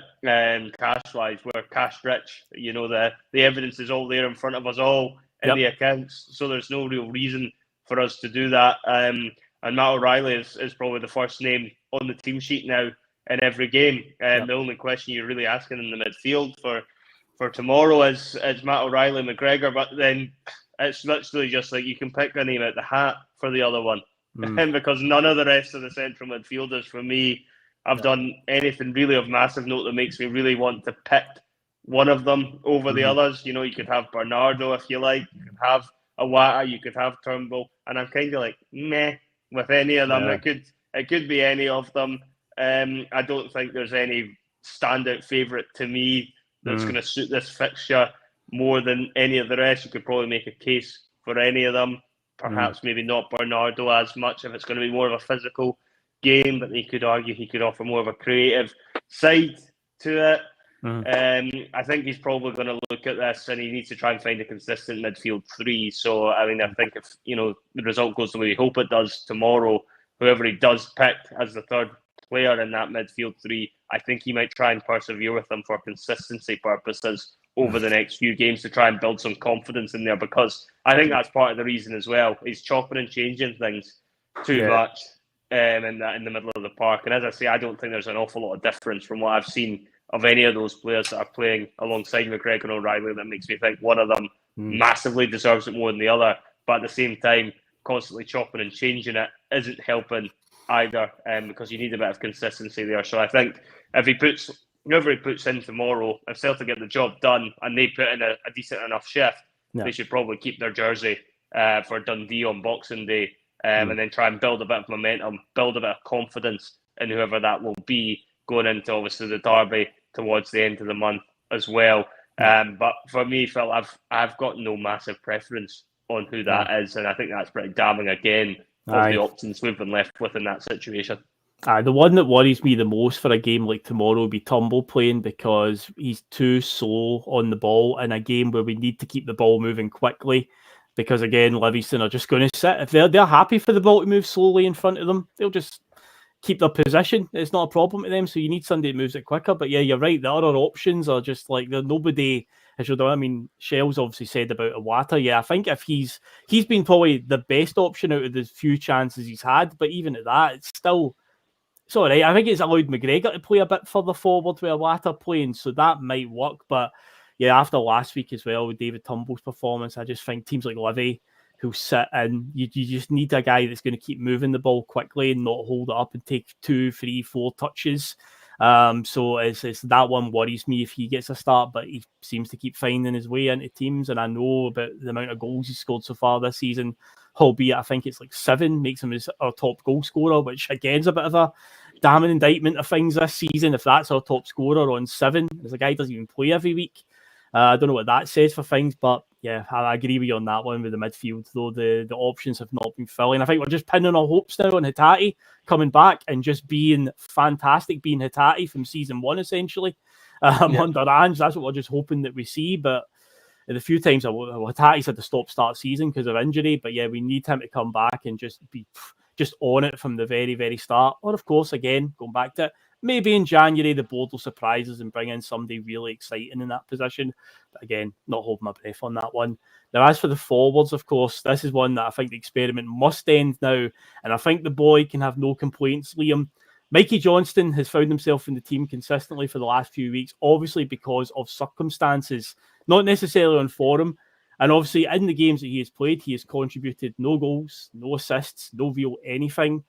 cash-wise. We're cash-rich. The evidence is all there in front of us all in the accounts. So there's no real reason for us to do that. And Matt O'Reilly is probably the first name on the team sheet now in every game. The only question you're really asking in the midfield for tomorrow is Matt O'Reilly, McGregor. But then it's literally just like you can pick a name out the hat for the other one. Because none of the rest of the central midfielders, for me, have done anything really of massive note that makes me really want to pick one of them over the others. You could have Bernardo if you like, you could have Iwata, you could have Turnbull, and I'm kind of like meh with any of them. It could be any of them. I don't think there's any standout favourite to me that's going to suit this fixture more than any of the rest. You could probably make a case for any of them. Perhaps maybe not Bernardo as much if it's going to be more of a physical game, but they could argue he could offer more of a creative side to it. I think he's probably going to look at this and he needs to try and find a consistent midfield 3. So, I mean, I think if the result goes the way we hope it does tomorrow, whoever he does pick as the third player in that midfield 3, I think he might try and persevere with them for consistency purposes over the next few games to try and build some confidence in there, because I think that's part of the reason as well. He's chopping and changing things too much in the middle of the park. And as I say, I don't think there's an awful lot of difference from what I've seen of any of those players that are playing alongside McGregor and O'Reilly that makes me think one of them massively deserves it more than the other. But at the same time, constantly chopping and changing it isn't helping either, because you need a bit of consistency there. So I think if whoever he puts in tomorrow, if Celtic get the job done and they put in a decent enough shift, they should probably keep their jersey for Dundee on Boxing Day, and then try and build a bit of momentum, build a bit of confidence in whoever that will be going into obviously the derby towards the end of the month as well. But for me, Phil, I've got no massive preference on who that is, and I think that's pretty damning again of the options we've been left with in that situation. The one that worries me the most for a game like tomorrow would be Turnbull playing, because he's too slow on the ball in a game where we need to keep the ball moving quickly. Because again, Livingston are just going to sit. If they're happy for the ball to move slowly in front of them, they'll just keep their position. It's not a problem to them. So you need somebody that moves it quicker. But yeah, you're right. The other options are just like nobody has showed. I mean, Shell's obviously said about Iwata. Yeah, I think if he's been probably the best option out of the few chances he's had. But even at that, it's still it's all right. I think it's allowed McGregor to play a bit further forward with a latter playing, so that might work. But yeah, after last week as well with David Turnbull's performance, I just think teams like Livy who sit in, you just need a guy that's going to keep moving the ball quickly and not hold it up and take 2, 3, 4 touches. So it's that one worries me if he gets a start, but he seems to keep finding his way into teams. And I know about the amount of goals he's scored so far this season, albeit I think it's like 7, makes him our top goal scorer, which again is a bit of a damning indictment of things this season. If that's our top scorer on 7, as a guy doesn't even play every week. I don't know what that says for things, but yeah, I agree with you on that one with the midfield, though the options have not been filling. I think we're just pinning our hopes now on Hatate coming back and just being fantastic, being Hatate from season 1, essentially, under Ange. That's what we're just hoping that we see, but the few times Hatate's had to stop-start season because of injury, but yeah, we need him to come back and just be just on it from the very, very start. Or, of course, again, going back to it, maybe in January the board will surprise us and bring in somebody really exciting in that position. But again, not holding my breath on that one. Now, as for the forwards, of course, this is one that I think the experiment must end now. And I think the boy can have no complaints, Liam. Mikey Johnston has found himself in the team consistently for the last few weeks, obviously because of circumstances, not necessarily on form. And obviously in the games that he has played, he has contributed no goals, no assists, no real anything.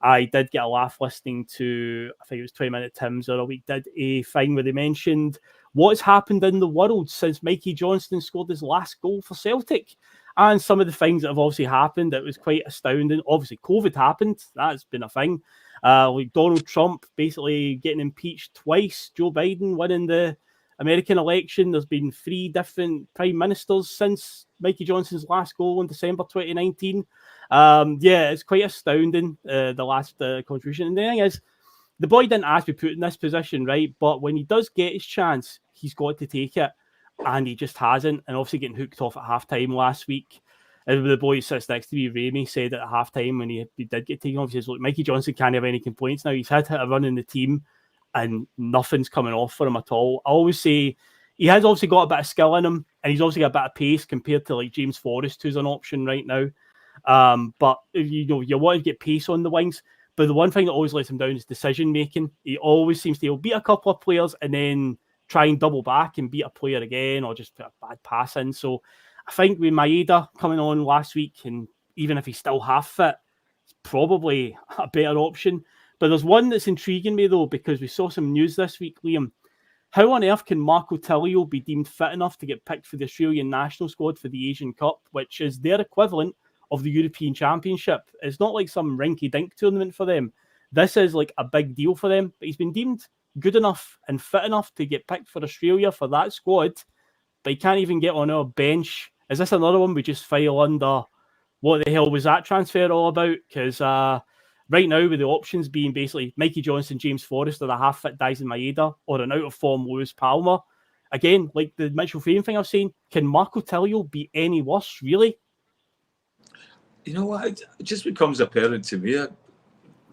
I did get a laugh listening to, I think it was 20 Minute Tim's the other week, did a thing where they mentioned what's happened in the world since Mikey Johnston scored his last goal for Celtic. And some of the things that have obviously happened, it was quite astounding. Obviously, COVID happened. That's been a thing. Like Donald Trump basically getting impeached twice. Joe Biden winning the American election. There's been 3 different prime ministers since Mikey Johnston's last goal in December 2019. Yeah, it's quite astounding, the last contribution. And the thing is, the boy didn't ask to be put in this position, right? But when he does get his chance, he's got to take it. And he just hasn't. And obviously getting hooked off at half-time last week. And the boy who sits next to me, Ramey, said at half-time when he did get taken off, he says, look, Mikey Johnston can't have any complaints now. He's had a run in the team and nothing's coming off for him at all. I always say he has obviously got a bit of skill in him and he's also got a bit of pace compared to like James Forrest, who's an option right now. But you want to get pace on the wings. But the one thing that always lets him down is decision making. He always seems to beat a couple of players and then try and double back and beat a player again or just put a bad pass in. So I think with Maeda coming on last week, and even if he's still half fit, it's probably a better option. But there's one that's intriguing me though, because we saw some news this week, Liam. How on earth can Marco Tilio be deemed fit enough to get picked for the Australian national squad for the Asian Cup, which is their equivalent of the European Championship? It's not like some rinky-dink tournament for them. This is like a big deal for them. But he's been deemed good enough and fit enough to get picked for Australia for that squad, but he can't even get on our bench. Is this another one we just file under? What the hell was that transfer all about? Because right now, with the options being basically Mikey Johnston, James Forrest, or the half-fit Dyson Maeda, or an out-of-form Lewis Palmer. Again, like the Mitchell Frame thing I was saying, can Marco Tilio be any worse, really? You know what? It just becomes apparent to me.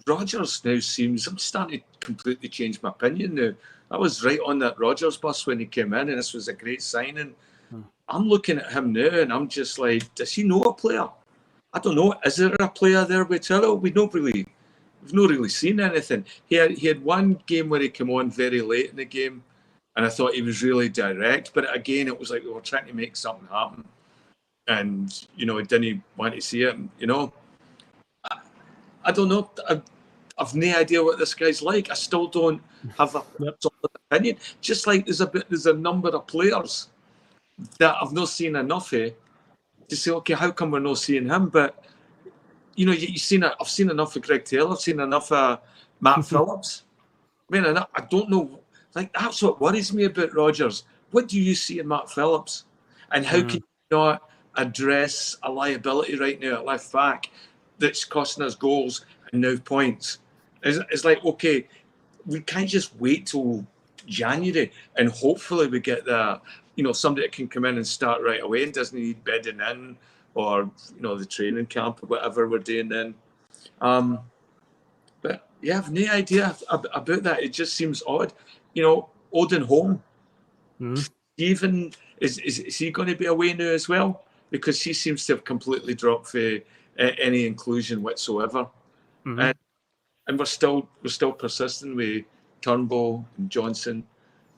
Rodgers now seems, I'm starting to completely change my opinion now. I was right on that Rodgers bus when he came in, and this was a great signing. I'm looking at him now, and I'm just like, does he know a player? I don't know. Is there a player there with Tillo? We've not really seen anything. He had one game where he came on very late in the game, and I thought he was really direct. But again, it was like we were trying to make something happen, and he didn't want to see it. I don't know. I've no idea what this guy's like. I still don't have a solid opinion. Just like there's a number of players that I've not seen enough of to say, okay, how come we're not seeing him? But I've seen enough of Greg Taylor. I've seen enough of Matt Phillips. I mean, I don't know. Like, that's what worries me about Rodgers. What do you see in Matt Phillips? And how can you not address a liability right now at left back that's costing us goals and now points? It's like, okay, we can't just wait till January and hopefully we get somebody that can come in and start right away and doesn't need bedding in or the training camp or whatever we're doing then. But yeah, I've no idea about that. It just seems odd. Odin Holm, Stephen, is he going to be away now as well? Because he seems to have completely dropped for any inclusion whatsoever. and we're still persistent with Turnbull and Johnston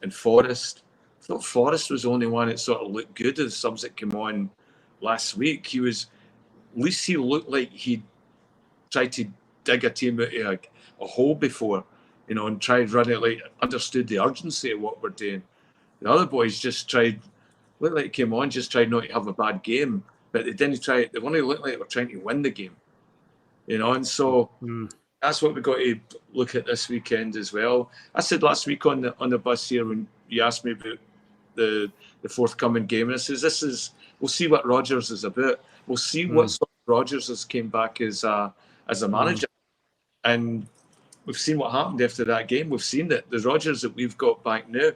and Forrest. I thought Forrest was the only one that sort of looked good as subs that came on last week. At least he looked like he tried to dig a team out of a hole before, and tried running it, like understood the urgency of what we're doing. The other boys just looked like came on, just tried not to have a bad game, but they didn't try. They only looked like they were trying to win the game, and so that's what we've got to look at this weekend as well. I said last week on the bus here when you asked me about the forthcoming game, and I says we'll see what Rodgers is about. We'll see what sort of Rodgers has came back as a manager, and we've seen what happened after that game. We've seen that the Rodgers that we've got back now,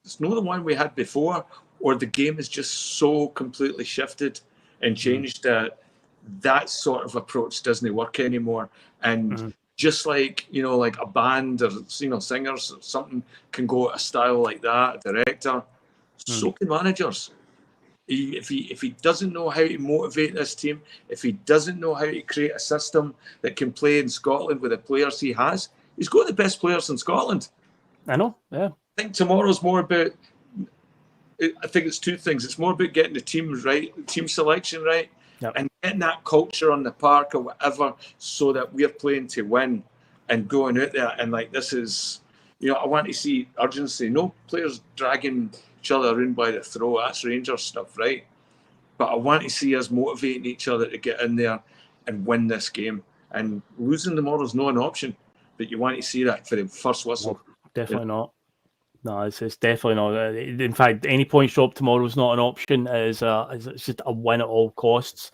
it's not the one we had before, or the game has just so completely shifted and changed that sort of approach doesn't work anymore. And just like, like a band or, singers or something can go at a style like that, a director, so can managers. If he doesn't know how to motivate this team, if he doesn't know how to create a system that can play in Scotland with the players he has, he's got the best players in Scotland. I know, yeah. I think tomorrow's more about, I think it's two things. It's more about getting the teams right, team selection right, and getting that culture on the park or whatever so that we're playing to win and going out there. And this is, I want to see urgency. No players dragging each other around by the throat. That's Rangers stuff, right? But I want to see us motivating each other to get in there and win this game. And losing tomorrow's not an option, but you want to see that for the first whistle. Definitely not. No, it's definitely not. In fact, any points drop tomorrow is not an option. It's just a win at all costs.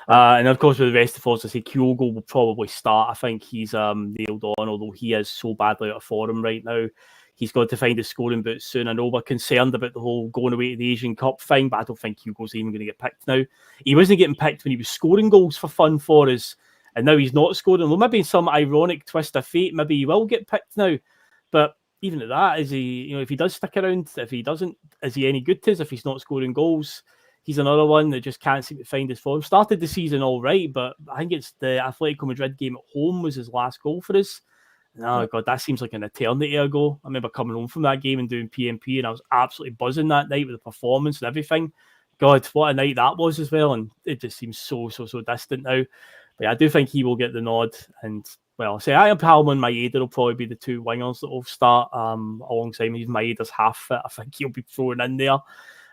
And of course, with the rest of us, I say Kyogo will probably start. I think he's nailed on, although he is so badly out of form right now. He's got to find his scoring boots soon. I know we're concerned about the whole going away to the Asian Cup thing, but I don't think Kyogo's even going to get picked now. He wasn't getting picked when he was scoring goals for fun for us, and now he's not scoring. Well, maybe in some ironic twist of fate, maybe he will get picked now. But even at that, is he, if he does stick around, if he doesn't, is he any good to us if he's not scoring goals? He's another one that just can't seem to find his form. Started the season all right, but I think it's the Atletico Madrid game at home was his last goal for us. Oh, God, that seems like an eternity ago. I remember coming home from that game and doing PMP, and I was absolutely buzzing that night with the performance and everything. God, what a night that was as well, and it just seems so distant now. But yeah, I do think he will get the nod, and well, say I and Palmer and Maeda will probably be the two wingers that will start alongside me. If Maeda's half fit, I think he'll be thrown in there.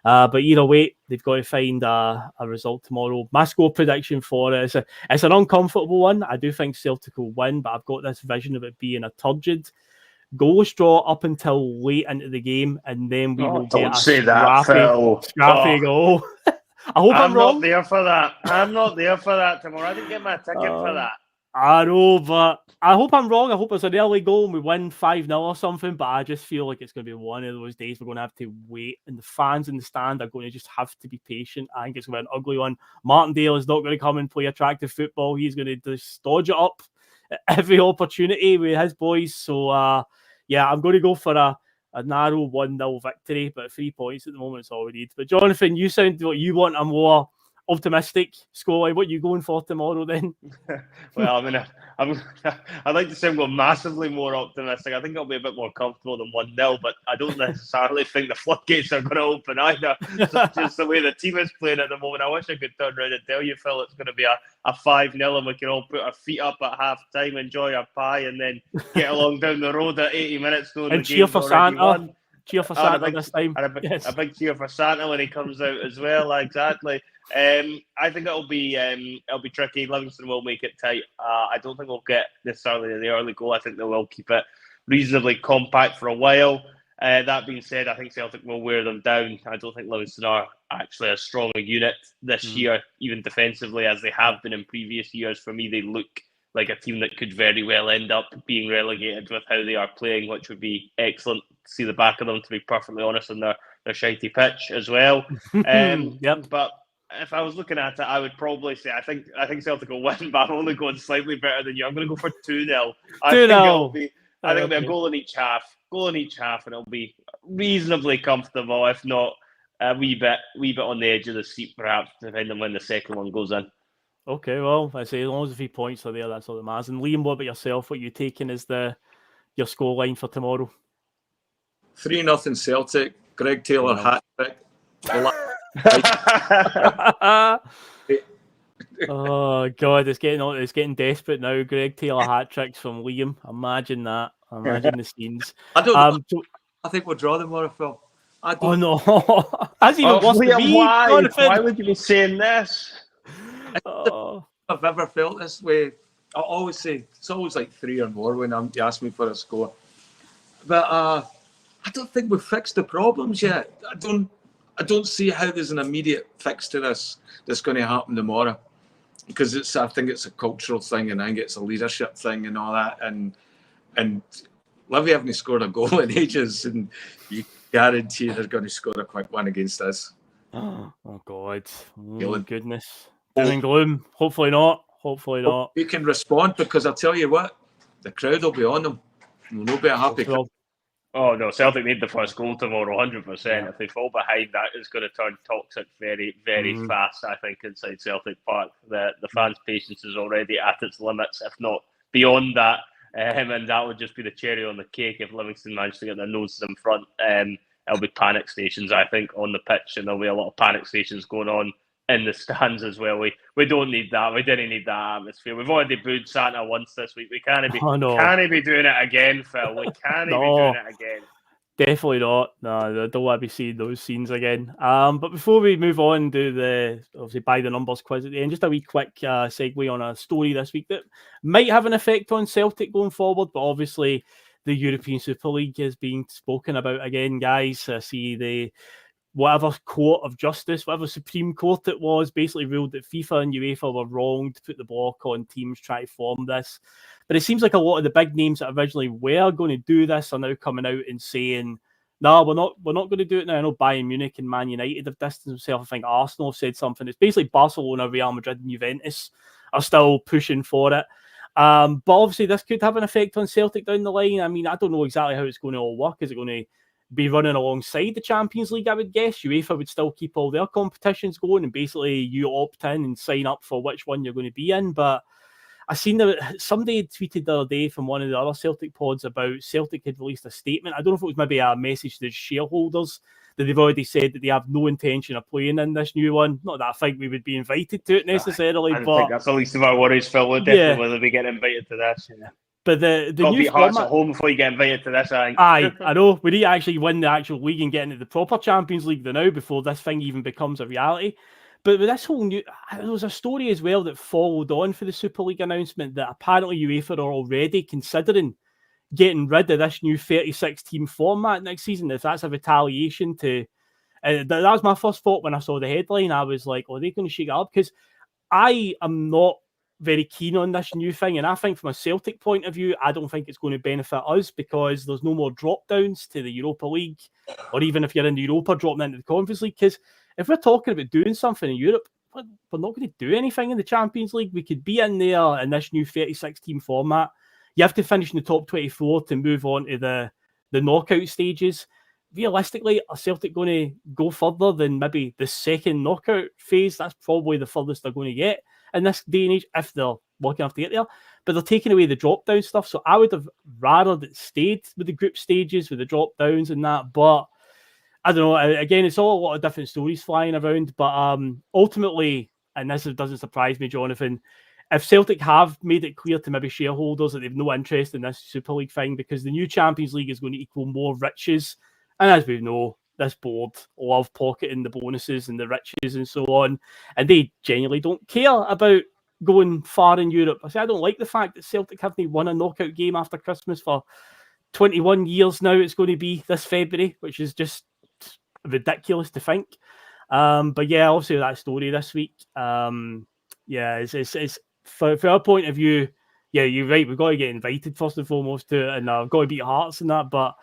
But either way, they've got to find a result tomorrow. My score prediction for it, it's an uncomfortable one. I do think Celtic will win, but I've got this vision of it being a turgid goalless draw up until late into the game, and then we will get a scrappy goal. I hope I'm wrong. Not there for that. I'm not there for that tomorrow. I didn't get my ticket for that. I know, but I hope I'm wrong. I hope it's an early goal and we win 5-0 or something, but I just feel like it's going to be one of those days we're going to have to wait, and the fans in the stand are going to just have to be patient. I think it's going to be an ugly one. Martindale is not going to come and play attractive football. He's going to just dodge it up at every opportunity with his boys. So, yeah, I'm going to go for a narrow 1-0 victory, but 3 points at the moment is all we need. But Jonathan, you sound what you want a more optimistic scoreline. What are you going for tomorrow then? Well, I'd like to say I'm going massively more optimistic. I think it'll be a bit more comfortable than 1-0, but I don't necessarily think the floodgates are going to open either. Just the way the team is playing at the moment. I wish I could turn around and tell you, Phil, it's going to be a 5-0 and we can all put our feet up at half time, enjoy our pie, and then get along down the road at 80 minutes. And cheer for Santa. Cheer for Santa this time. And a big cheer for Santa when he comes out as well. Exactly. I think it'll be tricky. Livingston will make it tight. I don't think we'll get necessarily the early goal. I think they will keep it reasonably compact for a while. That being said, I think Celtic will wear them down. I don't think Livingston are actually as strong a unit this year, even defensively, as they have been in previous years. For me, they look like a team that could very well end up being relegated with how they are playing, which would be excellent to see the back of them, to be perfectly honest, on their shitey pitch as well. Yep. But if I was looking at it, I would probably say I think Celtic will win, but I'm only going slightly better than you. I'm going to go for 2-0. I think it'll be a goal in each half. And it'll be reasonably comfortable, if not a wee bit on the edge of the seat, perhaps, depending on when the second one goes in. Okay, well, I say as long as the 3 points are there, that's all that matters. And Liam, what about yourself? What are you taking as your scoreline for tomorrow? 3-0 Celtic. Greg Taylor hat trick. Oh God, it's getting desperate now. Greg Taylor hat tricks from Liam. Imagine that. Imagine the scenes. I don't know. I think we'll draw tomorrow, Phil. Oh no, that's even worse than me. Why would you be saying this? I've ever felt this way. I always say it's always like 3 or more when you ask me for a score. But I don't think we've fixed the problems yet. I don't see how there's an immediate fix to this that's going to happen tomorrow, because I think it's a cultural thing, and I think it's a leadership thing and all that. And Livy haven't scored a goal in ages, and you guarantee they're going to score a quick one against us. Oh God! Oh goodness! Doom and gloom. Hopefully not. Hopefully not. You can respond, because I tell you what, the crowd will be on them. They'll be a happy crowd. Oh no, Celtic need the first goal tomorrow, 100%. Yeah. If they fall behind, that is going to turn toxic very, very fast, I think, inside Celtic Park. The fans' patience is already at its limits, if not beyond that. And that would just be the cherry on the cake if Livingston managed to get their noses in front. There'll be panic stations, I think, on the pitch, and there'll be a lot of panic stations going on in the stands as well. We don't need that. We didn't need that atmosphere. We've already booed Santa once this week. We can't be doing it again, Phil. We can't be doing it again. Definitely not. No, I don't want to be seeing those scenes again. But before we move on to the obviously by the numbers quiz at the end, just a wee quick segue on a story this week that might have an effect on Celtic going forward. But obviously, the European Super League is being spoken about again, guys. I see the whatever court of justice, whatever Supreme Court it was, basically ruled that FIFA and UEFA were wrong to put the block on teams trying to form this. But it seems like a lot of the big names that originally were going to do this are now coming out and saying, no, we're not going to do it now. I know Bayern Munich and Man United have distanced themselves. I think Arsenal have said something. It's basically Barcelona, Real Madrid and Juventus are still pushing for it. But obviously this could have an effect on Celtic down the line. I mean, I don't know exactly how it's going to all work. Is it going to be running alongside the Champions League, I would guess? UEFA would still keep all their competitions going, and basically you opt in and sign up for which one you're going to be in. But I seen that somebody tweeted the other day from one of the other Celtic pods about Celtic had released a statement. I don't know if it was maybe a message to the shareholders that they've already said that they have no intention of playing in this new one. Not that I think we would be invited to it necessarily, I think that's the least of our worries, Phil. We'll definitely whether we get invited to this. Yeah. But the new format at home before you get invited to this, I think. I know. We need to actually win the actual league and get into the proper Champions League now before this thing even becomes a reality. But with this whole new, there was a story as well that followed on for the Super League announcement that apparently UEFA are already considering getting rid of this new 36-team format next season. If that's a retaliation to, that was my first thought when I saw the headline. I was like, are they going to shake it up? Because I am not very keen on this new thing, and I think from a Celtic point of view, I don't think it's going to benefit us because there's no more drop downs to the Europa League, or even if you're in the Europa, dropping into the Conference League. Because if we're talking about doing something in Europe, we're not going to do anything in the Champions League. We could be in there in this new 36-team format. You have to finish in the top 24 to move on to the knockout stages. Realistically, are Celtic going to go further than maybe the second knockout phase? That's probably the furthest they're going to get in this day and age, if they're lucky enough to get there. But they're taking away the drop-down stuff. So I would have rather that stayed with the group stages, with the drop-downs and that. But I don't know. Again, it's all a lot of different stories flying around. But ultimately, and this doesn't surprise me, Jonathan, if Celtic have made it clear to maybe shareholders that they've no interest in this Super League thing because the new Champions League is going to equal more riches. And as we know, this board love pocketing the bonuses and the riches and so on. And they genuinely don't care about going far in Europe. I don't like the fact that Celtic haven't won a knockout game after Christmas for 21 years now. It's going to be this February, which is just ridiculous to think. But yeah, obviously that story this week. It's for our point of view, yeah, you're right. We've got to get invited first and foremost to it, and I've got to beat Hearts and that. But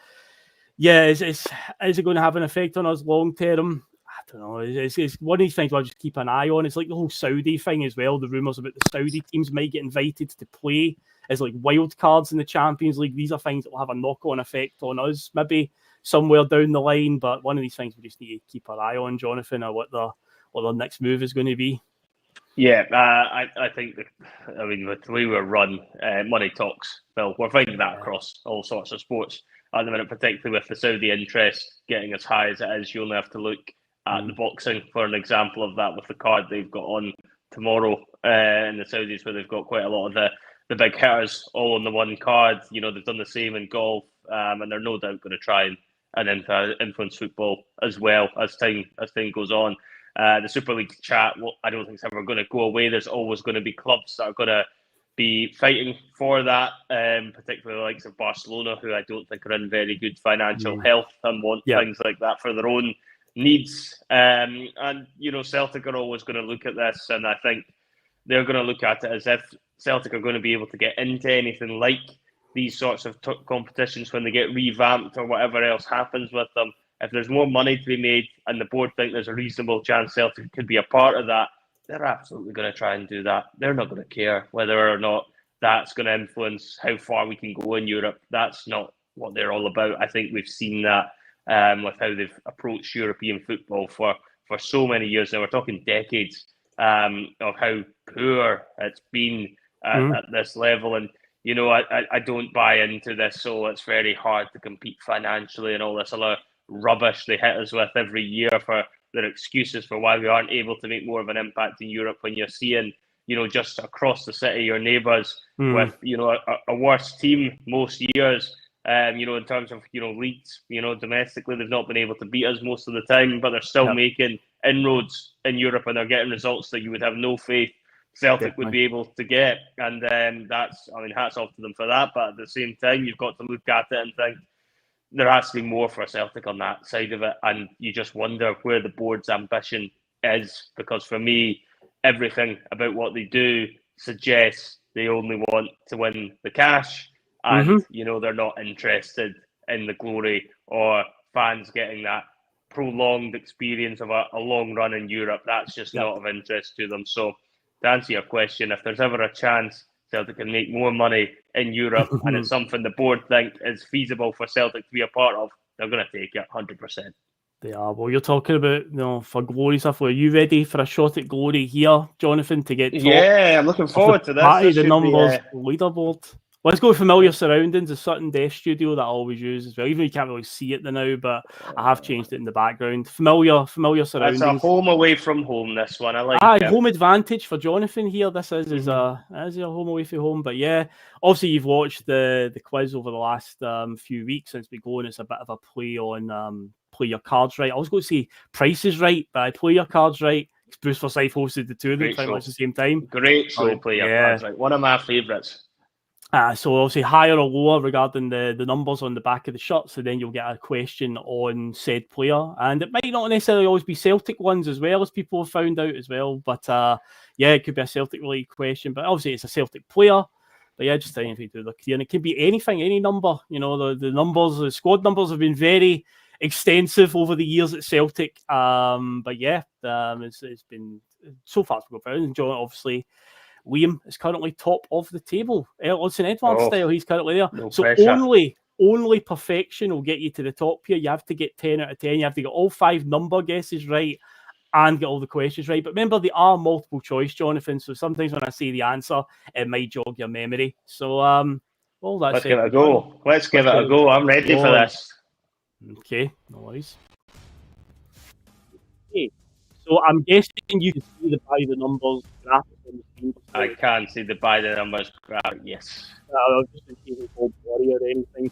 yeah, is it going to have an effect on us long term? I don't know. It's one of these things I'll just keep an eye on. It's like the whole Saudi thing as well. The rumours about the Saudi teams might get invited to play as like wild cards in the Champions League. These are things that will have a knock-on effect on us, maybe somewhere down the line. But one of these things we just need to keep our eye on, Jonathan, or what their next move is going to be. Yeah, I think, with the way we're run, money talks, Phil. We're finding that across all sorts of sports at the minute, particularly with the Saudi interest getting as high as it is. You only have to look at the boxing for an example of that, with the card they've got on tomorrow in the Saudis, where they've got quite a lot of the big hitters all on the one card. They've done the same in golf, and they're no doubt going to try and influence football as well as time goes on. The Super League chat, I don't think it's ever going to go away. There's always going to be clubs that are going to be fighting for that, particularly the likes of Barcelona, who I don't think are in very good financial health and want things like that for their own needs. And Celtic are always going to look at this, and I think they're going to look at it as if Celtic are going to be able to get into anything like these sorts of competitions when they get revamped or whatever else happens with them. If there's more money to be made and the board think there's a reasonable chance Celtic could be a part of that, they're absolutely going to try and do that. They're not going to care whether or not that's going to influence how far we can go in Europe. That's not what they're all about. I think we've seen that with how they've approached European football for so many years now. We're talking decades of how poor it's been at this level. And, I don't buy into this. So it's very hard to compete financially and all this other rubbish they hit us with every year for their excuses for why we aren't able to make more of an impact in Europe, when you're seeing, just across the city, your neighbours with, a worse team most years, in terms of, leagues, domestically, they've not been able to beat us most of the time, but they're still making inroads in Europe, and they're getting results that you would have no faith Celtic would be able to get. And hats off to them for that. But at the same time, you've got to look at it and think, there has to be more for Celtic on that side of it. And you just wonder where the board's ambition is, because for me, everything about what they do suggests they only want to win the cash, and they're not interested in the glory or fans getting that prolonged experience of a long run in Europe. That's just not of interest to them. So to answer your question, if there's ever a chance Celtic can make more money in Europe and it's something the board think is feasible for Celtic to be a part of, they're going to take it 100%. They are. Well, you're talking about, for glory stuff. Are you ready for a shot at glory here, Jonathan, to get top? Yeah, I'm looking forward to this. The numbers leaderboard. Let's go with familiar surroundings. The Sutton Death Studio that I always use as well. Even though you can't really see it now, but I have changed it in the background. Familiar surroundings. It's a home away from home, this one. I like it. Home advantage for Jonathan here. This is a home away from home. But yeah, obviously you've watched the quiz over the last few weeks since we go, and it's a bit of a play on play your cards right. I was going to say Price is Right, but I play your cards right. Bruce Forsyth hosted the two of them pretty much at the same time. Great show, play your cards right. One of my favourites. So obviously higher or lower regarding the numbers on the back of the shirt. So then you'll get a question on said player. And it might not necessarily always be Celtic ones as well, as people have found out as well. But it could be a Celtic related question. But obviously it's a Celtic player. But yeah, just anything to do with their career. And it can be anything, any number. The numbers, the squad numbers have been very extensive over the years at Celtic. It's been so far to go around. And John, obviously, Liam is currently top of the table. St Edward style, he's currently there. No so pressure. only perfection will get you to the top here. You have to get 10 out of 10. You have to get all 5 number guesses right and get all the questions right. But remember, they are multiple choice, Jonathan. So sometimes when I say the answer, it might jog your memory. So, let's give it a go. Let's give it a go. I'm ready for this. Okay, no worries. Okay, so I'm guessing you can see by the numbers graphic on the screen. I can see the by the numbers graphic, yes. I'll just in case it's called Warrior or anything.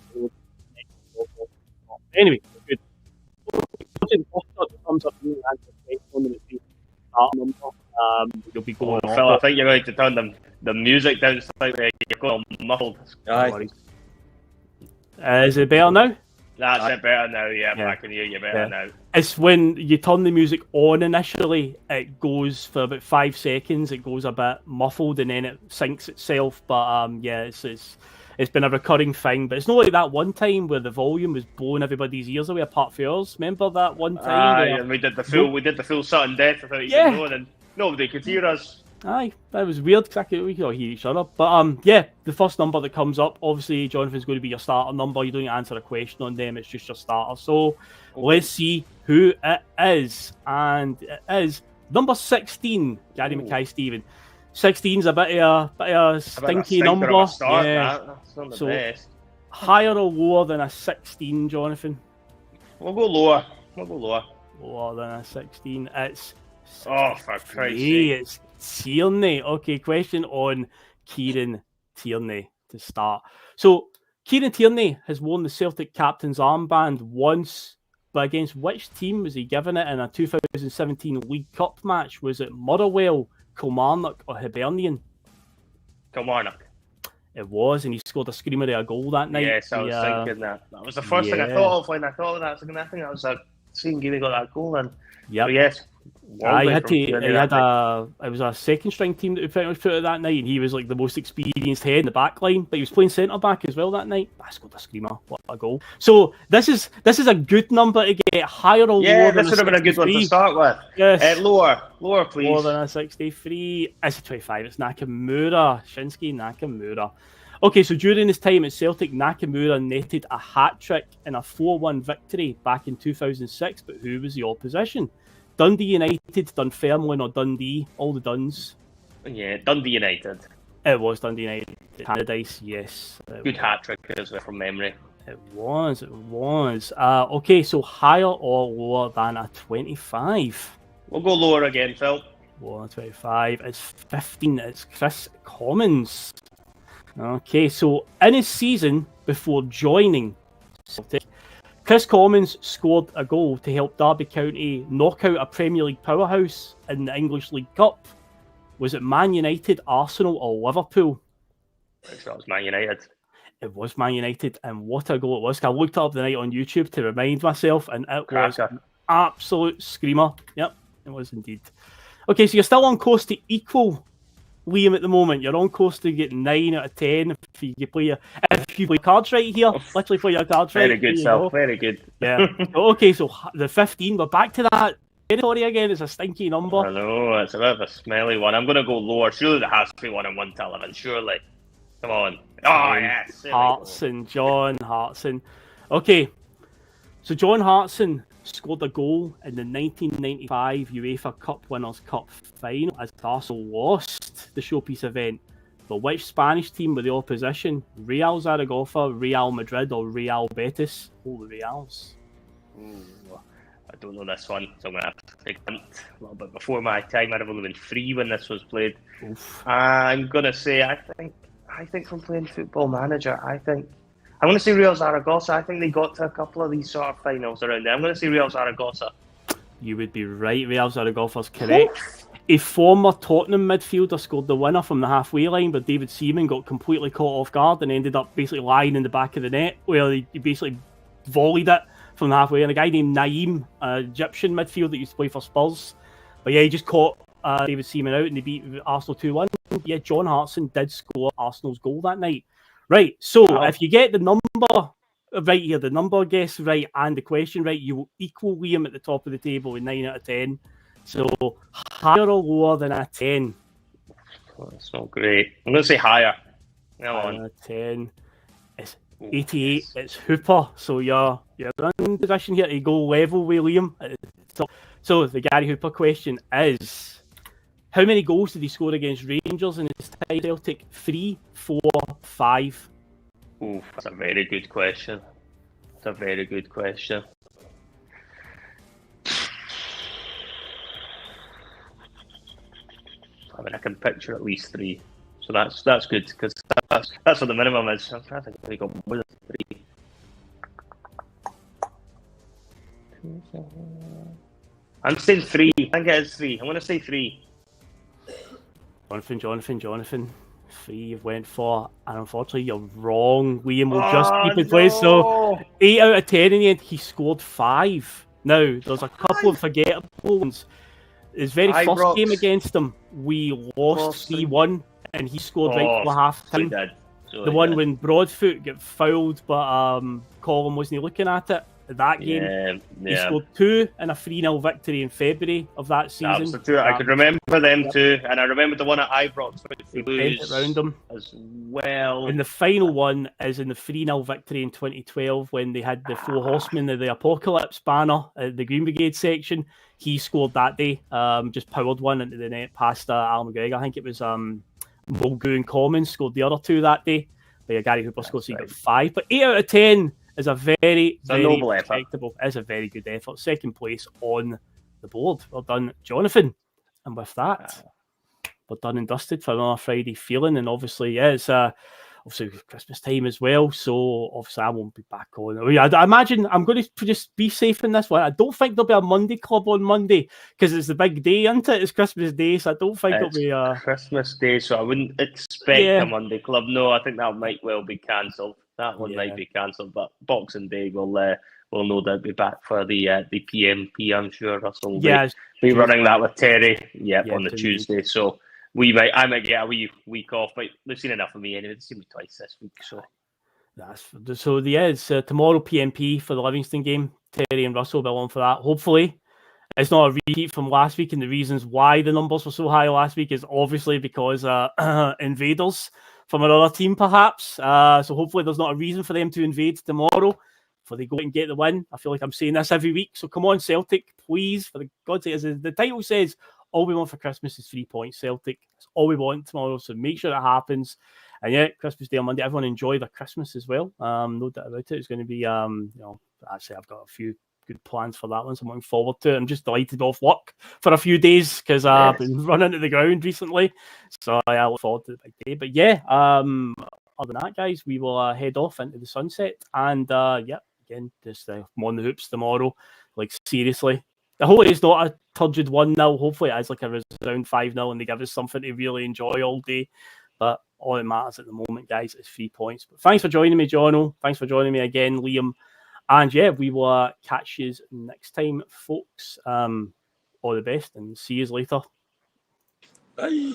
Anyway, good. Thumbs up you answer the question and it's start number. You'll be going Phil, I think you're going to turn the music down slightly. You're going muffled. Is it better now? That's it better now, yeah. I can hear you better now. It's when you turn the music on initially, it goes for about 5 seconds, it goes a bit muffled and then it syncs itself. But it's been a recurring thing. But it's not like that one time where the volume was blowing everybody's ears away apart from yours. Remember that one time? And we did the full Sutton Death without even knowing, and nobody could hear us. Aye, that was weird because we could all hear each other. But the first number that comes up, obviously, Jonathan's going to be your starter number. You don't answer a question on them, it's just your starter. So let's see who it is. And it is Number 16, Gary Mackay-Steven. 16's a bit of a stinky number. That's not the best. Higher or lower than a 16, Jonathan? We'll go lower. Lower than a 16. It's for Christ's sake. It's Tierney. Okay, question on Kieran Tierney to start. So, Kieran Tierney has worn the Celtic captain's armband once, but against which team was he given it in a 2017 League Cup match? Was it Motherwell, Kilmarnock, or Hibernian? Kilmarnock. It was, and he scored a screamer of a goal that night. Yes, I was thinking that. That was the first thing I thought of when I thought of that. I think that was a scene game he got that goal in. Yeah. Yes. It was a second string team that we pretty much put it that night, and he was like the most experienced head in the back line, but he was playing centre back as well that night. I scored a screamer. What a goal. So this is a good number to get, higher or lower than a 63. This would have been a good one to start with. Yes. Lower please. Lower than a 63. It's a 25. It's Nakamura. Shinsuke Nakamura. Okay, so during his time at Celtic, Nakamura netted a hat-trick in a 4-1 victory back in 2006, but who was the opposition? Dundee United, Dunfermline, or Dundee? All the Duns. Yeah, Dundee United. It was Dundee United. Paradise, yes. Good hat-trick as well from memory. It was. Okay, so higher or lower than a 25? We'll go lower again, Phil. Lower than 25. It's 15. It's Chris Commons. Okay, so in his season before joining Celtic, Chris Commons scored a goal to help Derby County knock out a Premier League powerhouse in the English League Cup. Was it Man United, Arsenal, or Liverpool? I'm sure it was Man United. It was Man United, and what a goal it was. I looked it up the night on YouTube to remind myself, and it was an absolute screamer. Yep, it was indeed. Okay, so you're still on course to equal Liam at the moment. You're on course to get 9 out of 10 if you play cards right here. Literally play your cards right. Very good, Sal. Very good. Yeah. Okay, so the 15, we're back to that territory again. It's a stinky number. I know, it's a bit of a smelly one. I'm going to go lower. Surely there has to be one in 1 to 11. Surely. Come on. Oh, yes. Hartson, John Hartson. Okay, so John Hartson scored a goal in the 1995 UEFA Cup Winners' Cup final as Arsenal lost the showpiece event. But which Spanish team were the opposition? Real Zaragoza, Real Madrid, or Real Betis? Oh, the Reals. I don't know this one, so I'm going to have to take a hint. A little bit before my time. I'd have only been 3 when this was played. I'm going to say, I think from playing Football Manager, I'm going to say Real Zaragoza. I think they got to a couple of these sort of finals around there. I'm going to say Real Zaragoza. You would be right. Real Zaragoza's correct. A former Tottenham midfielder scored the winner from the halfway line, but David Seaman got completely caught off guard and ended up basically lying in the back of the net, where he basically volleyed it from the halfway. And a guy named Naeem, an Egyptian midfielder that used to play for Spurs. But yeah, he just caught David Seaman out and they beat Arsenal 2-1. Yeah, John Hartson did score Arsenal's goal that night. Right, so if you get the number right here, the number guess right and the question right, you will equal Liam at the top of the table with 9 out of 10. So higher or lower than a 10? That's not great. I'm going to say higher. Higher 10. It's 88. It's Hooper. So you're in position here to go level with Liam. So the Gary Hooper question is, how many goals did he score against Rangers in his time at Celtic? 3, 4, 5? Ooh, that's a very good question. I mean, I can picture at least 3, so that's good because that's what the minimum is. I think we got more than 3. I'm saying 3. I think it is 3. I'm going to say 3. Jonathan. 3 you've went for, and unfortunately you're wrong. Liam will just keep in place. So 8 out of 10 in the end. He scored 5. Now there's a couple of forgettable ones. His very first game against them, we lost 3-1, and he scored right for half time. The one when Broadfoot got fouled, but Colin wasn't looking at it. that game. He Yeah. scored 2 in a 3-0 victory in February of that season. That was the two. I could remember them too, and I remember the one at Ibrox which They we bent it lose round them. as well. And the final one is in the 3-0 victory in 2012 when they had the Four Horsemen of the Apocalypse banner at the Green Brigade section. He scored that day, just powered one into the net past Al McGregor. I think it was Mulgrew and Commons scored the other 2 that day. But yeah, Gary Hooper scored, so he got 5. But 8 out of 10 is a very noble respectable. It's a very good effort. Second place on the board. Well done, Jonathan. And with that, we're done and dusted for another Friday feeling. And obviously, yeah, it's obviously Christmas time as well. So obviously, I won't be back on. I imagine I'm going to just be safe in this one. I don't think there'll be a Monday club on Monday because it's the big day, isn't it? It's Christmas Day, so I don't think it'll be Christmas Day. So I wouldn't expect a Monday club. No, I think that might well be cancelled. That one might be cancelled, but Boxing Day will no doubt be back for the PMP. I'm sure Russell will be running that with Terry. On the Tuesday. So I might get a wee week off, but they've seen enough of me anyway. They've seen me twice this week, so it's tomorrow PMP for the Livingston game. Terry and Russell will be on for that. Hopefully, it's not a repeat from last week, and the reasons why the numbers were so high last week is obviously because invaders from another team, perhaps. So hopefully, there's not a reason for them to invade tomorrow. For they go and get the win. I feel like I'm saying this every week. So come on, Celtic, please, for the God's sake, as the title says, all we want for Christmas is 3 points, Celtic. That's all we want tomorrow. So make sure that happens. And yeah, Christmas Day on Monday. Everyone enjoy their Christmas as well. No doubt about it. It's going to be, actually, I've got a few good plans for that one. So I'm looking forward to it. I'm just delighted off work for a few days because I've been running to the ground recently. So I look forward to the big day. But yeah, other than that, guys, we will head off into the sunset. And again, just I'm on the hoops tomorrow. Like, seriously. I hope it's not a turgid 1-0. Hopefully it is like a resound 5-0 and they give us something to really enjoy all day. But all that matters at the moment, guys, is 3 points. But thanks for joining me, Jono. Thanks for joining me again, Liam. And yeah, we will catch you next time, folks. All the best and see you later. Bye.